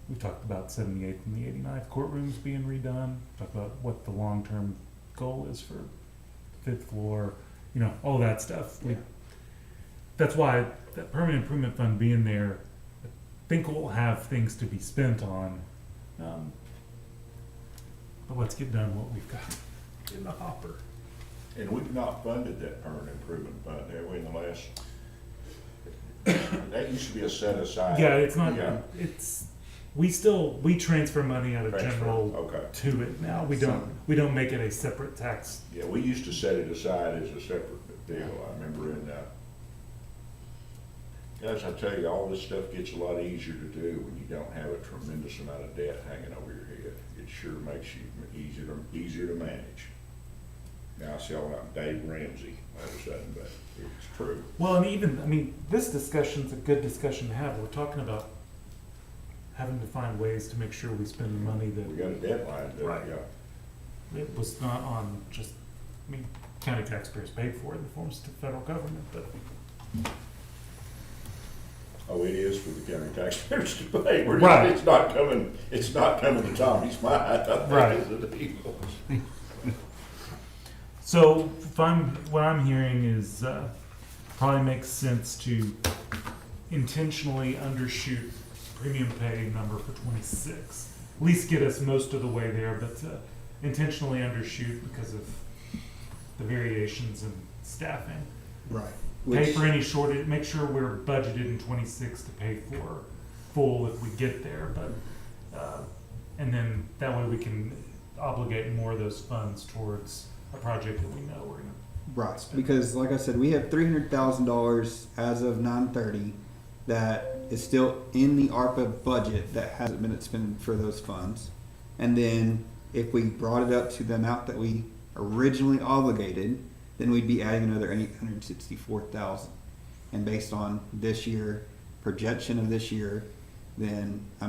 we've talked about 78th and the 89th courtrooms being redone, talked about what the long-term goal is for 5th floor, all that stuff. That's why that permanent improvement fund being there, I think we'll have things to be spent on. But let's get done what we've got in the hopper. And we've not funded that permanent improvement fund, have we, in the last? That used to be a set aside. Yeah, it's not, Yeah. we transfer money out of Transfer, general okay. to it now. We don't make it a separate tax. Yeah, we used to set it aside as a separate deal, I remember guys, I tell you, all this stuff gets a lot easier to do when you don't have a tremendous amount of debt hanging over your head. It sure makes you easier to manage. Now I sound like Dave Ramsey all of a sudden, but it's true. Well, and this discussion's a good discussion to have. We're talking about having to find ways to make sure we spend the money that We got a deadline, Right. yeah. it was not on county taxpayers paid for it in the forms to federal government, but Oh, it is for the county taxpayers to pay. Right. It's not coming to Tommy's mind, I think, Right. is the deal. so what I'm hearing is probably makes sense to intentionally undershoot premium pay number for 26. At least get us most of the way there, but intentionally undershoot because of the variations in staffing. Right. Pay for any shortage, make sure we're budgeted in 26 to pay for full if we get there, but, and then that way we can obligate more of those funds towards a project that we know we're gonna. Right, because like I said, we have $300,000 as of 9/30 that is still in the ARPA budget that hasn't been expended for those funds. And then if we brought it up to the amount that we originally obligated, then we'd be adding another $864,000. And based on this year, projection of this year, then, I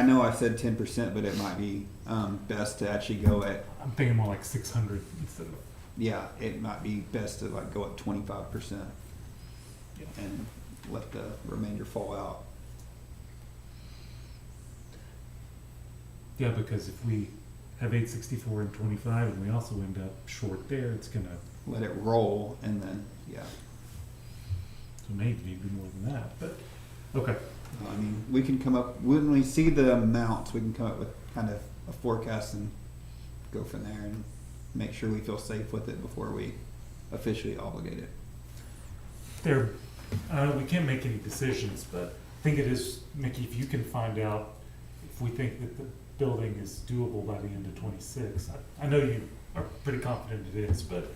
know I said 10%, but it might be best to actually go at, I'm thinking more like 600 instead of. yeah, it might be best to go at 25% Yeah. and let the remainder fall out. Yeah, because if we have 864 and 25 and we also end up short there, it's gonna, Let it roll and then, yeah. so maybe more than that, but, okay. I mean, we can come up, when we see the amounts, we can come up with kind of a forecast and go from there and make sure we feel safe with it before we officially obligate it. There, we can't make any decisions, but I think it is, Mickey, if you can find out if we think that the building is doable by the end of 26. I know you are pretty confident it is, but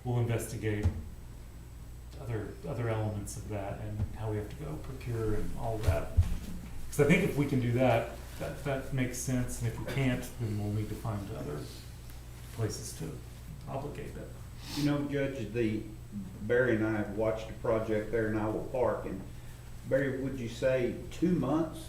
we'll investigate other elements of that and how we have to go procure and all of that. Because I think if we can do that, that makes sense, and if we can't, then we'll need to find other places to obligate that. You know, Judge, Barry and I have watched a project there in Iowa Park, and Barry, would you say 2 months,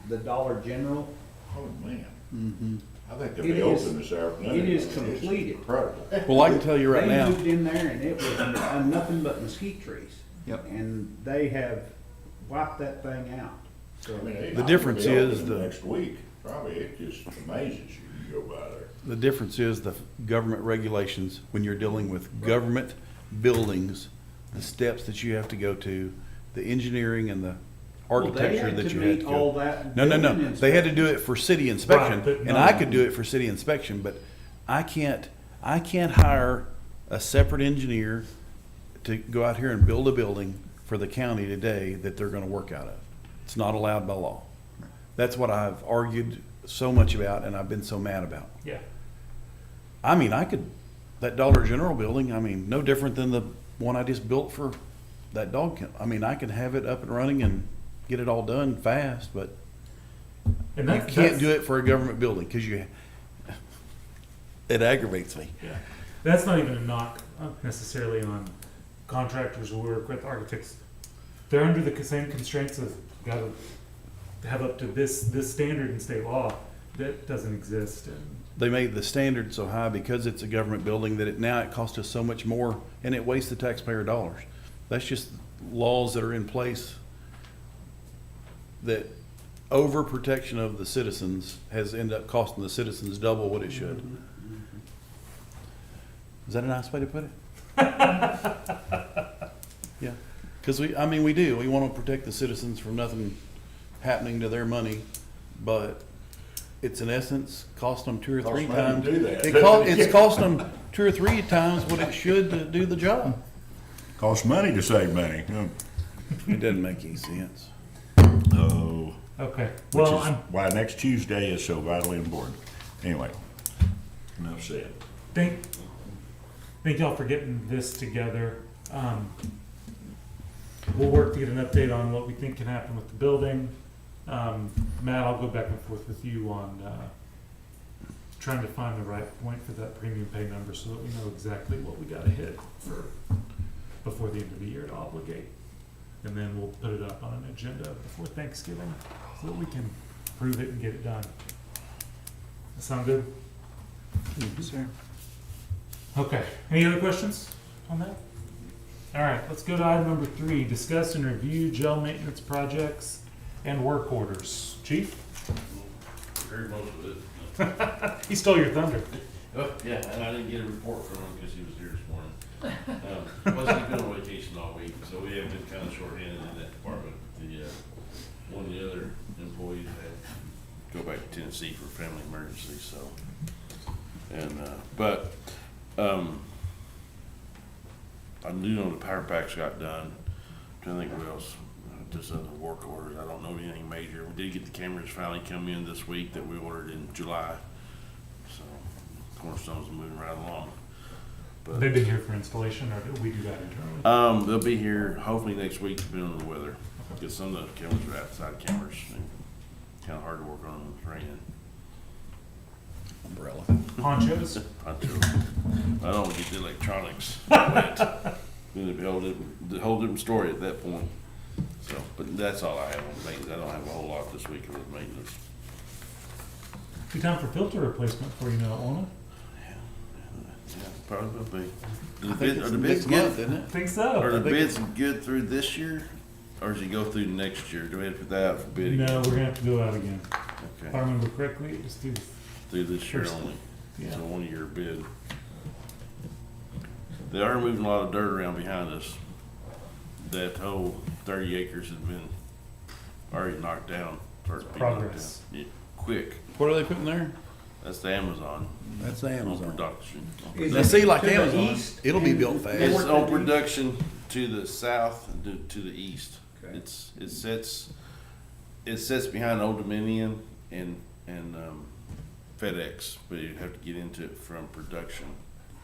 the Dollar General? Oh, man. Mm-hmm. I think they'll It be is- open this afternoon. it is It's completed. Incredible. Well, I can tell you right They now, moved in there and it was nothing but mesquite trees. Yep. And they have wiped that thing out. I mean, The they'll difference be open is the- Next week, probably, it just amazes you, you go by there. the difference is the government regulations, when you're dealing with government buildings, the steps that you have to go to, the engineering and the architecture that you had to all go. that. No, building they had to inspection. do it for city inspection, Right, but and no- I could do it for city inspection, but I can't hire a separate engineer to go out here and build a building for the county today that they're gonna work out of. It's not allowed by law. That's what I've argued so much about and I've been so mad about. Yeah. I mean, that Dollar General building, I mean, no different than the one I just built for that dog kennel. I mean, I can have it up and running and get it all done fast, but And you can't do it for a government building, cause it aggravates me. Yeah, that's not even a knock necessarily on contractors who work with architects. They're under the same constraints of gotta have up to this standard in state law that doesn't exist. And They made the standard so high because it's a government building that now it costs us so much more and it wastes the taxpayer dollars. That's just laws that are in place that overprotection of the citizens has ended up costing the citizens double what it should. Is that a nice way to put it? Yeah, because we do. We want to protect the citizens from nothing happening to their money, but it's in essence cost them 2 or 3 Costs money times. to do that. It's cost them 2 or 3 times what it should to do the job. Costs money to save money. It doesn't make any sense. Oh, okay, which well, is why next Tuesday is so vitally important. Anyway, enough said. thank y'all for getting this together. We'll work to get an update on what we think can happen with the building. Matt, I'll go back and forth with you on trying to find the right point for that premium pay number so that we know exactly what we gotta hit for before the end of the year to obligate. And then we'll put it up on an agenda before Thanksgiving so that we can prove it and get it done. That sound good? Sir. Okay, any other questions on that? All right, let's go to item number 3, discuss and review jail maintenance projects and work orders. Chief? Heard most of it. He stole your thunder. Oh, yeah, and I didn't get a report from him because he was here this morning. Plus, he's been on vacation all week, so we have been kind of shorthanded in that department. One of the other employees had to go back to Tennessee for a family emergency, so. And, I do know the power packs got done. Trying to think what else, just other work orders. I don't know anything major. We did get the cameras finally come in this week that we ordered in July. So Cornerstone's moving right along. But They've been here for installation, or did we do that internally? they'll be here hopefully next week, depending on the weather. Because some of the cameras are outside cameras, and kind of hard to work on when it's raining. Umbrella. Ponchos? Poncho. I don't get the electronics wet. Then it'd be a whole different story at that point. So, but that's all I have on maintenance. I don't have a whole lot this week with maintenance. Be time for filter replacement for you now, won't Yeah, probably will be. I think it's next month, isn't it? it? Think Are so. the bids good through this year, or does it go through next year? Do we have to put that out for bid again? No, we're gonna have to go out again. If I remember correctly, just do, Through this year First- only. yeah. It's a one-year bid. They are moving a lot of dirt around behind us. That whole 30 acres has been already knocked down. Starts being knocked Progress. down. Yeah, quick. What are they putting there? That's the Amazon. That's the On Amazon. production. Is Now it see, like to the Amazon, east it'll be and built fast. It's north on and east? production to the south and to the east. Okay. It sits behind Old Dominion and FedEx, but you'd have to get into it from production.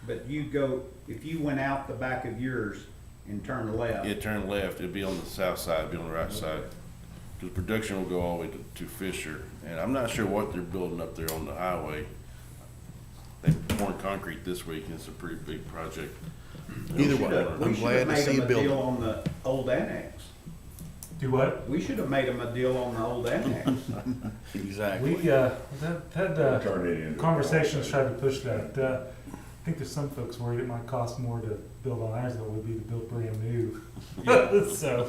But you go, if you went out the back of yours and turned left. It turn left, it'd be on the south side, it'd be on the right side. Because production will go all the way to Fisher, and I'm not sure what they're building up there on the highway. They poured concrete this week, and it's a pretty big project. Either We way, should've- I'm we should've glad to made see them a a deal building. on the old annex. do what? We should have made them a deal on the old annex. Exactly. We, had, Turn it into. conversations tried to push that. I think there's some folks worried it might cost more to build on ours than it would be to build brand new. So,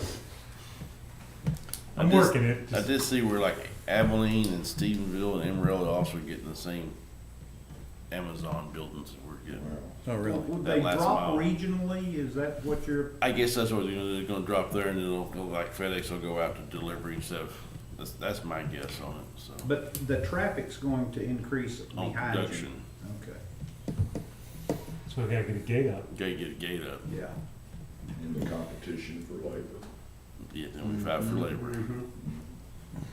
I'm working it. I Just- did see where like Abilene and Stephenville and Amarillo also getting the same Amazon buildings that we're getting. Oh, really? Would That they last drop mile. regionally? Is that what you're, I guess that's what they're gonna do, they're gonna drop there and it'll go like FedEx will go out to delivery and stuff. That's my guess on it, so. but the traffic's going to increase On behind you? production, Okay, So we gotta get a gate up. gotta get a gate up, yeah. In the competition for labor, yeah, then we fight for labor.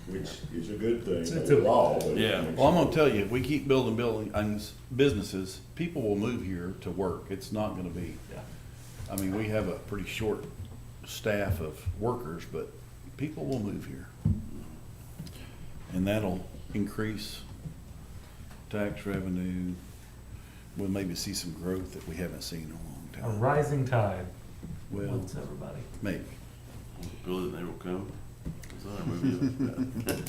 which is a good thing It's a- overall, but. Yeah. Well, I'm gonna tell you, if we keep building buildings, businesses, people will move here to work. It's not gonna be, Yeah. I mean, we have a pretty short staff of workers, but people will move here. And that'll increase tax revenue. We'll maybe see some growth that we haven't seen in a A long time. rising tide. Well, Lifts everybody. maybe. Build it and they will come. Is that a movie like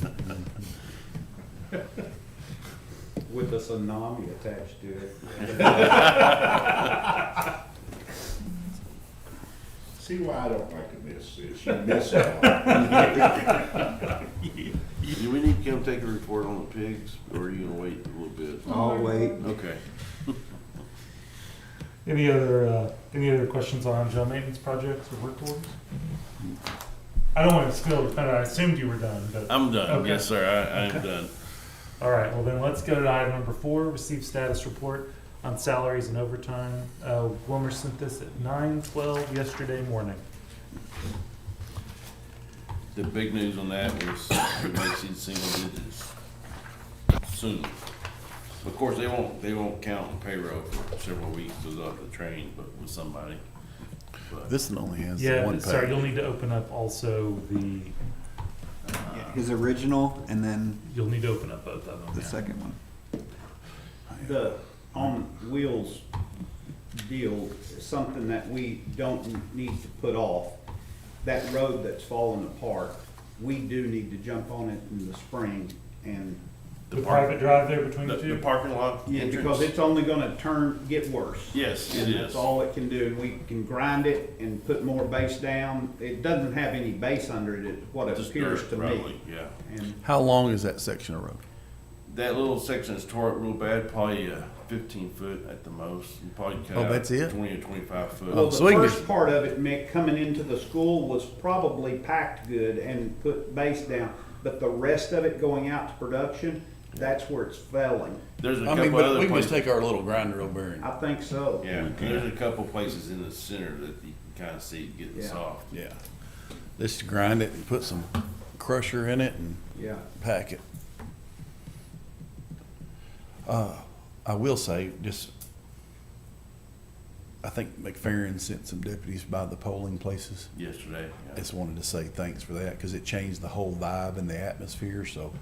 that? With a tsunami attached to it. See why I don't like to miss this, you miss out. Do we need to come take a report on the pigs, or are you gonna wait a little bit? I'll wait. Okay. Any other questions on general maintenance projects or work orders? I don't want to spill the thunder. I assumed you were done, but. I'm done, Okay. yes, sir, I am done. All right, well then let's go to item number 4, receive status report on salaries and overtime. Wilmer sent this at 9:12 yesterday morning. The big news on that was we may see single digits soon. Of course, they won't count on payroll for several weeks because they'll have to train, but with somebody. But This one only has the Yeah, one sorry, you'll page. need to open up also the, His original and then you'll need to open up both of them. the yeah. second one. The on wheels deal is something that we don't need to put off. That road that's falling apart, we do need to jump on it in the spring and, The private drive there between the the two? parking lot yeah, entrance. because it's only gonna get worse. Yes, it And that's is. all it can do, and we can grind it and put more base down. It doesn't have any base under it, it's what it Just appears dirt, to probably, me. yeah. And How long is that section of road? That little section is tore up real bad, probably 15 foot at the most. You probably cut Oh, out that's it? 20 or 25 foot. well, so the we can first just- part of it, Mick, coming into the school was probably packed good and put base down. But the rest of it going out to production, that's where it's failing. There's a I couple mean, but other we can just places. take our little grinder over and, I think so. Yeah, there's a couple places in the center that you can kind of see it getting Yeah. soft. yeah. Just grind it and put some crusher in it and Yeah. pack it. I will say, I think McFerrin sent some deputies by the polling places. Yesterday. I just wanted to say thanks for that, because it changed the whole vibe and the atmosphere, so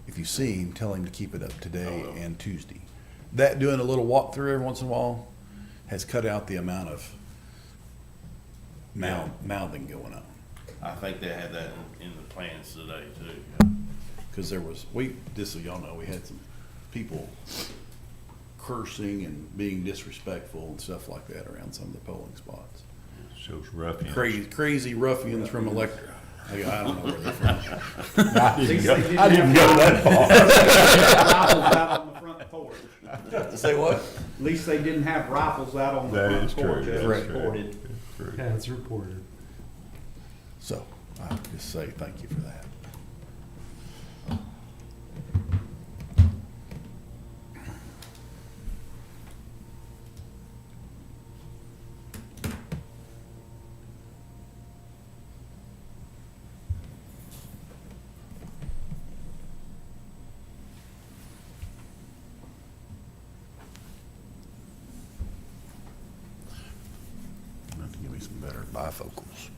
if you see him, tell him to keep it up today I will. and Tuesday. That, doing a little walkthrough every once in a while, has cut out the amount of mouthing going on. I think they had that in the plans today too. Because there was, just so y'all know, we had some people cursing and being disrespectful and stuff like that around some of the polling spots. Shows ruffians. Crazy ruffians from I don't know where they're from. At least they didn't I didn't go that far. rifles out on the front porch. Say what? At least they didn't have rifles out on the That front is true, porch as that's true. reported. True. Yeah, it's reported. So, I'll just say thank you for that. Have to give me some better bifocals.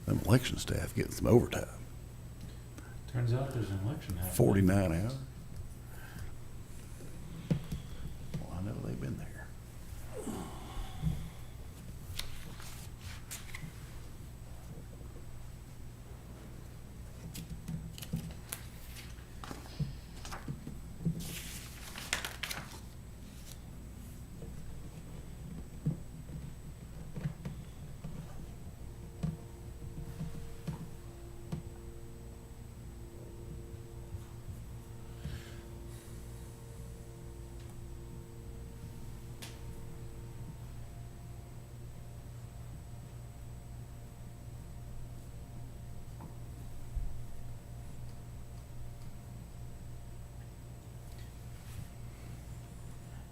Them election staff getting some overtime, Turns out there's an election happening. 49 hours. Well, I know they've been there.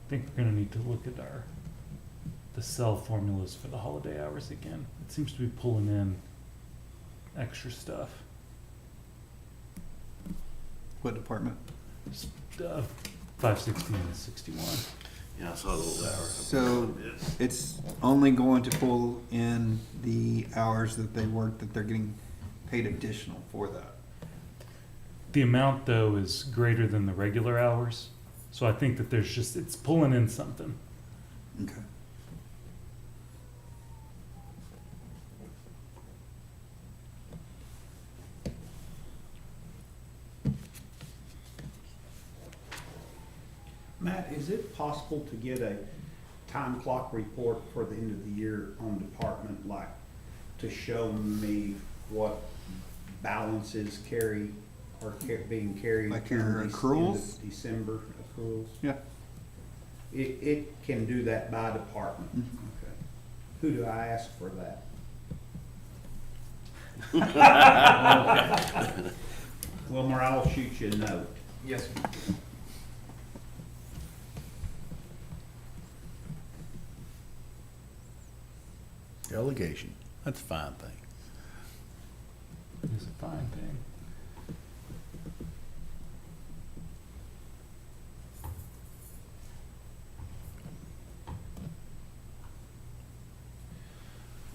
I think we're gonna need to look at the cell formulas for the holiday hours again. It seems to be pulling in extra stuff. What department? Just, 560 and 61. Yeah, I saw those hours. So it's only going to pull in the hours that they work, that they're getting paid additional for that. The amount though is greater than the regular hours. So I think that there's just, it's pulling in something. Okay. Matt, is it possible to get a time clock report for the end of the year on department, like to show me what balances being carried? Like your from this accruals? end of December accruals? Yeah. It can do that by department. Mhm. Okay. Who do I ask for that? Wilmer, I'll shoot you a note. Yes, sir. Delegation, that's a fine thing. It's a fine thing.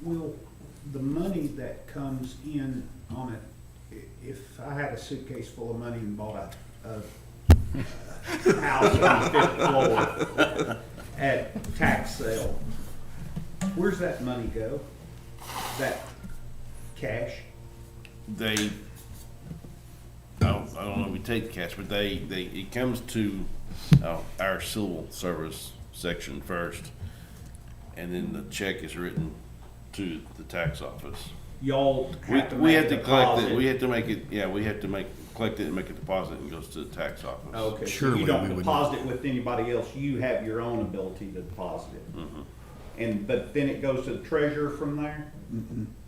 Will the money that comes in on it, if I had a suitcase full of money and bought a house on the 5th floor at tax sale, where's that money go? That cash? They, I don't know if we take cash, but it comes to, our civil service section first, and then the check is written to the tax office. Y'all have to We make have a to collect it, deposit. we have to make it, yeah, we have to collect it and make a deposit, and it goes to the tax office. Okay, so Surely you we don't would deposit it with anybody else, you have your own ability to deposit it. But then it goes to the treasurer from there?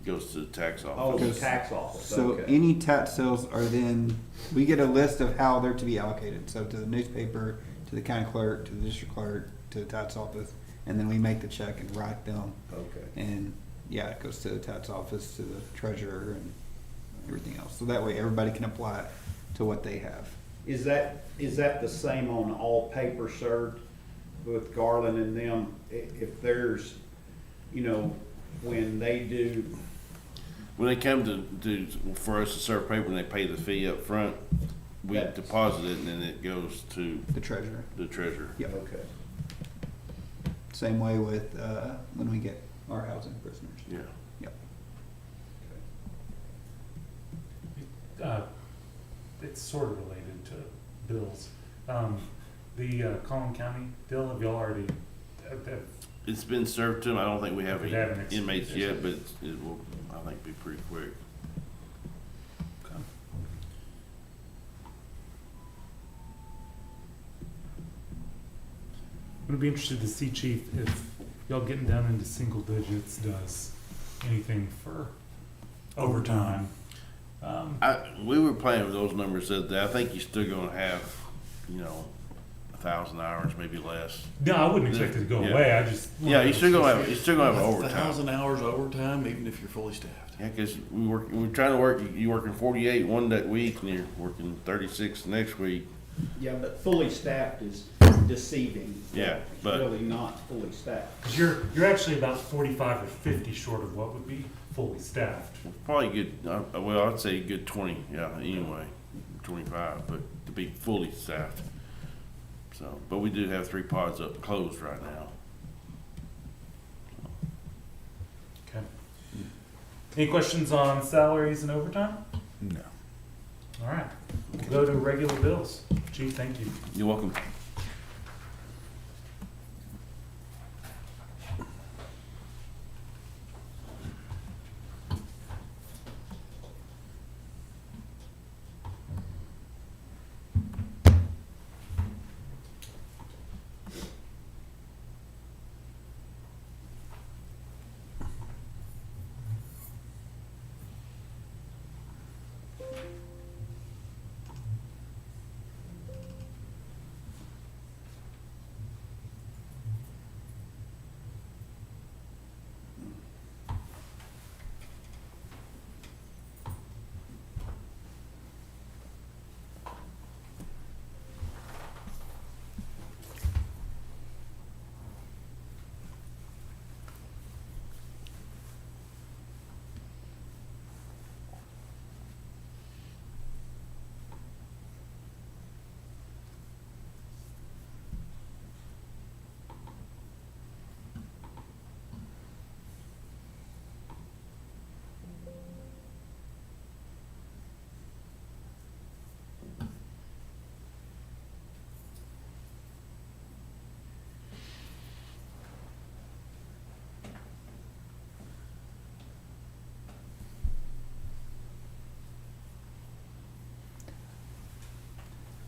Goes to the tax Oh, office. the tax office, So okay. any tax sales are then, we get a list of how they're to be allocated. So to the newspaper, to the county clerk, to the district clerk, to the tax office, and then we make the check and write them. Okay. And yeah, it goes to the tax office, to the treasurer and everything else. So that way everybody can apply it to what they have. Is that the same on all paper, sir, with Garland and them? If there's, when they do, When they come for us to serve paper and they pay the fee up front, we That's- deposit it and then it goes to The treasurer. the treasurer. Yep. Okay. Same way with, when we get our housing prisoners. Yeah. Yep. It's sort of related to bills. The Collin County deal, have y'all already, have- It's been served to them. I don't think we have We any haven't ex- inmates yet, but it will, I think, be pretty quick. I'm gonna be interested to see, Chief, if y'all getting down into single digits does anything for overtime. We were playing with those numbers the other day. I think you're still gonna have, 1,000 hours, maybe less. No, I wouldn't expect it to go Yeah. away, I just. Yeah, you're still gonna have overtime. 1,000 hours overtime, even if you're fully staffed. Yeah, cause we're trying to work, you working 48 one that week and you're working 36 the next week. Yeah, but fully staffed is deceiving. Yeah, It's but- really not fully staffed. 'Cause you're actually about 45 or 50 short of what would be fully staffed. Probably good, well, I'd say a good 20, yeah, anyway, 25, but to be fully staffed. So, but we do have 3 pods up closed right now. Okay. Any questions on salaries and overtime? No. All right, we'll go to regular bills. Chief, thank you. You're welcome.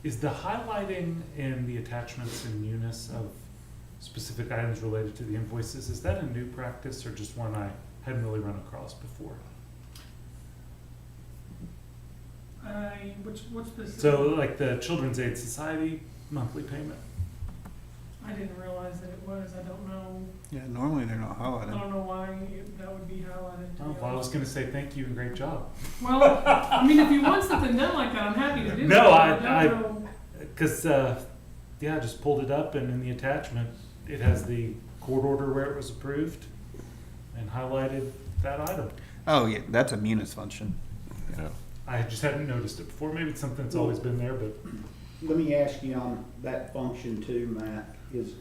Is the highlighting in the attachments in Munis of specific items related to the invoices, is that a new practice or just one I hadn't really run across before? What's this? So like the Children's Aid Society monthly payment? I didn't realize that it was, I don't know, Yeah, normally they're not I highlighted. don't know why that would be highlighted. to Oh, be well, I was honest. gonna say thank you and great job. Well, I mean, if you want something done like that, I'm happy to do No, that. I- don't know. Cause, yeah, I just pulled it up and in the attachment, it has the court order where it was approved and highlighted that item. Oh, yeah, that's a Munis function. Yeah. I just hadn't noticed it before. Maybe it's something that's always been there, but Let me ask you on that function too, Matt, is,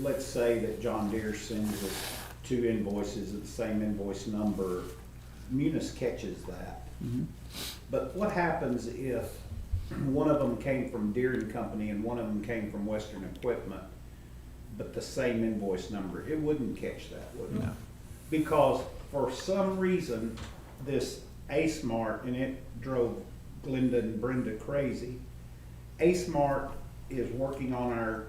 let's say that John Deere sends us 2 invoices at the same invoice number, Munis catches that. Mhm. But what happens if one of them came from Deere and Company and one of them came from Western Equipment, but the same invoice number? It wouldn't catch that, would it? No. Because for some reason, this A-Smart, and it drove Glenda and Brenda crazy, A-Smart is working on our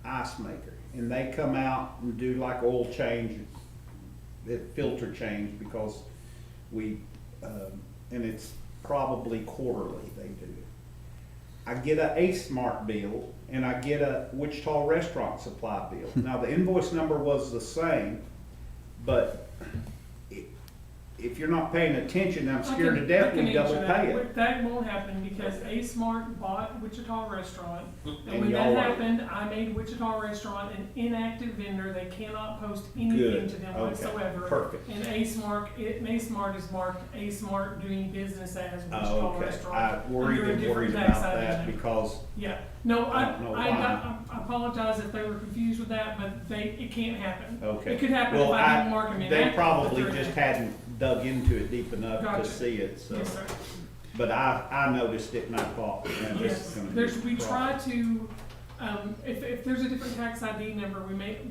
ice maker, and they come out and do like oil change, filter change, because we, and it's probably quarterly they do it. I get a A-Smart bill, and I get a Wichita Restaurant Supply bill. Now, the invoice number was the same, but it if you're not paying attention, I'm I scared to can- death I can we double answer that. pay it. That won't happen because A Smart bought Wichita Restaurant. And And when that y'all are- happened, I made Wichita Restaurant an inactive vendor. They cannot post anything Good. to them Okay. whatsoever. Perfect. And A Smart is marked A Smart doing business as Oh, Wichita okay. Restaurant. I worried under a and different worried tax about that ID. because Yeah, no, I I don't know why. apologize if they were confused with that, but it can't happen. Okay. It could happen Well, if I didn't mark them in. They probably just hadn't dug into it deep enough Gotcha. to see it, so. Yes, sir. But I noticed it and I thought, man, this is Yes, gonna be. there's, we a try problem. to, if there's a different tax ID number,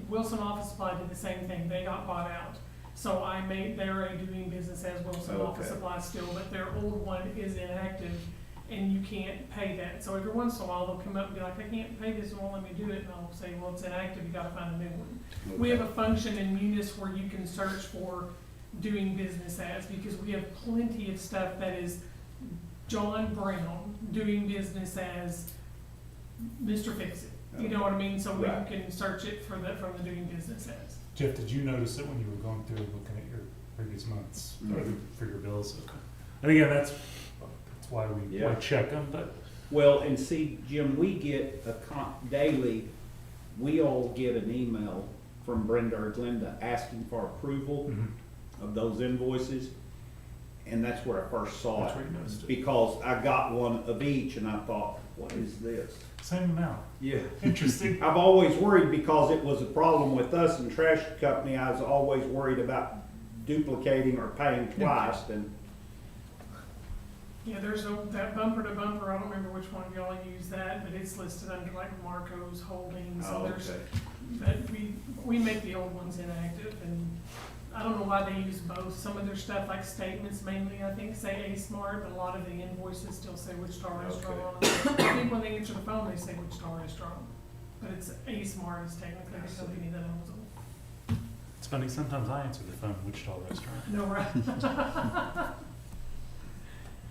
Wilson Office Supply did the same thing, they got bought out. So they're a doing business as Wilson Office Okay. Supply still, but their old one is inactive and you can't pay that. So every once in a while, they'll come up and be like, I can't pay this, it won't let me do it, and I'll say, well, it's inactive, you gotta find a new one. We have a function in Munis where you can search for doing business as, because we have plenty of stuff that is John Brown doing business as Mr. Fix-It. You know what I mean? So we Right. can search it from the doing business as. Jeff, did you notice it when you were going through and looking at your previous months for your bills? Okay. And again, that's why we Yeah. check them, but Well, and see, Jim, we get daily, we all get an email from Brenda or Glenda asking for approval of those invoices. And that's where I first saw that's where you it, noticed it. because I got one of each and I thought, what is this? Same amount. Yeah. Interesting. I've always worried because it was a problem with us and trash company, I was always worried about duplicating or paying twice, and Yeah, there's that bumper to bumper, I don't remember which one of y'all use that, but it's listed under like Marco's Holdings. So there's, but we make the old ones inactive, and I don't know why they use both. Some of their stuff, like statements mainly, I think, say A Smart, but a lot of the invoices still say Wichita Restaurant. I think when they answer the phone, they say Wichita Restaurant, but it's A Smart is technically the company that owns them. It's funny, sometimes I answer the phone, Wichita Restaurant. No, right?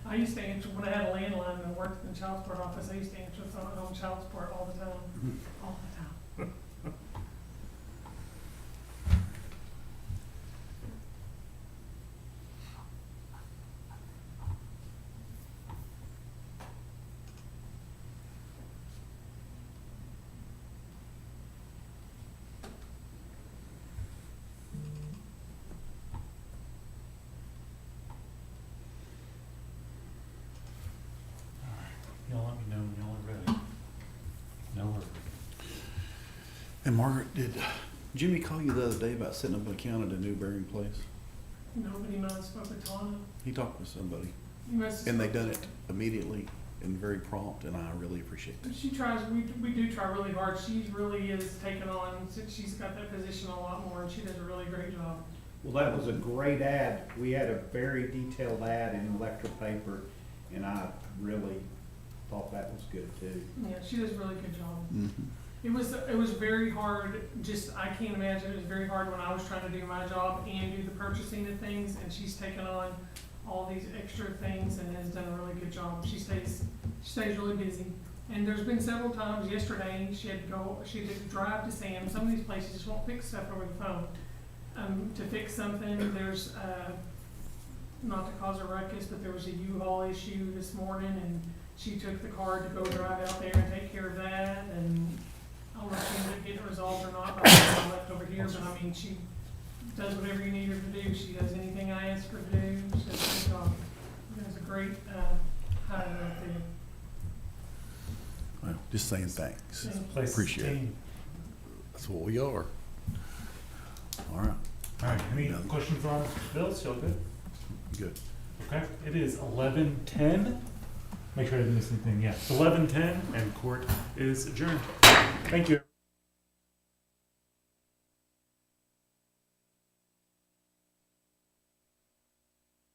I used to answer, when I had a landline and I worked in the child support office, I used to answer the phone on child support all the time, all the time. Y'all let me know when y'all are ready. No hurry. And Margaret, did Jimmy call you the other day about setting up an account at a new burying place? Nobody might have spoke with Tana. He talked with somebody, You must have and they spoke done with it immediately and very prompt, and I really appreciate her. that. She tries, we do try really hard. She really is taking on, since she's got that position a lot more, and she does a really great job. well, that was a great ad. We had a very detailed ad in Electra paper, and I really thought that was good too. Yeah, she does a really good job. Mhm. It was very hard, I can't imagine, it was very hard when I was trying to do my job and do the purchasing of things, and she's taken on all these extra things and has done a really good job. She stays really busy. And there's been several times, yesterday, she had to drive to Sam, some of these places just won't fix stuff over the phone. To fix something, there's, not to cause a ruckus, but there was a U-Haul issue this morning, and she took the car to go drive out there and take care of that, and I don't know if she ended up getting it resolved or not, but I left over here, but I mean, she does whatever you need her to do, she does anything I ask her to do, she does a good job. There's a great, hire up there. Well, just saying thanks. Thank you. Place Appreciate it. team. That's what we are. All right, All right, any questions on bills? Y'all good? good. Okay, it is 11:10. Make sure I didn't miss anything. Yeah, it's 11:10 and court is adjourned. Thank you.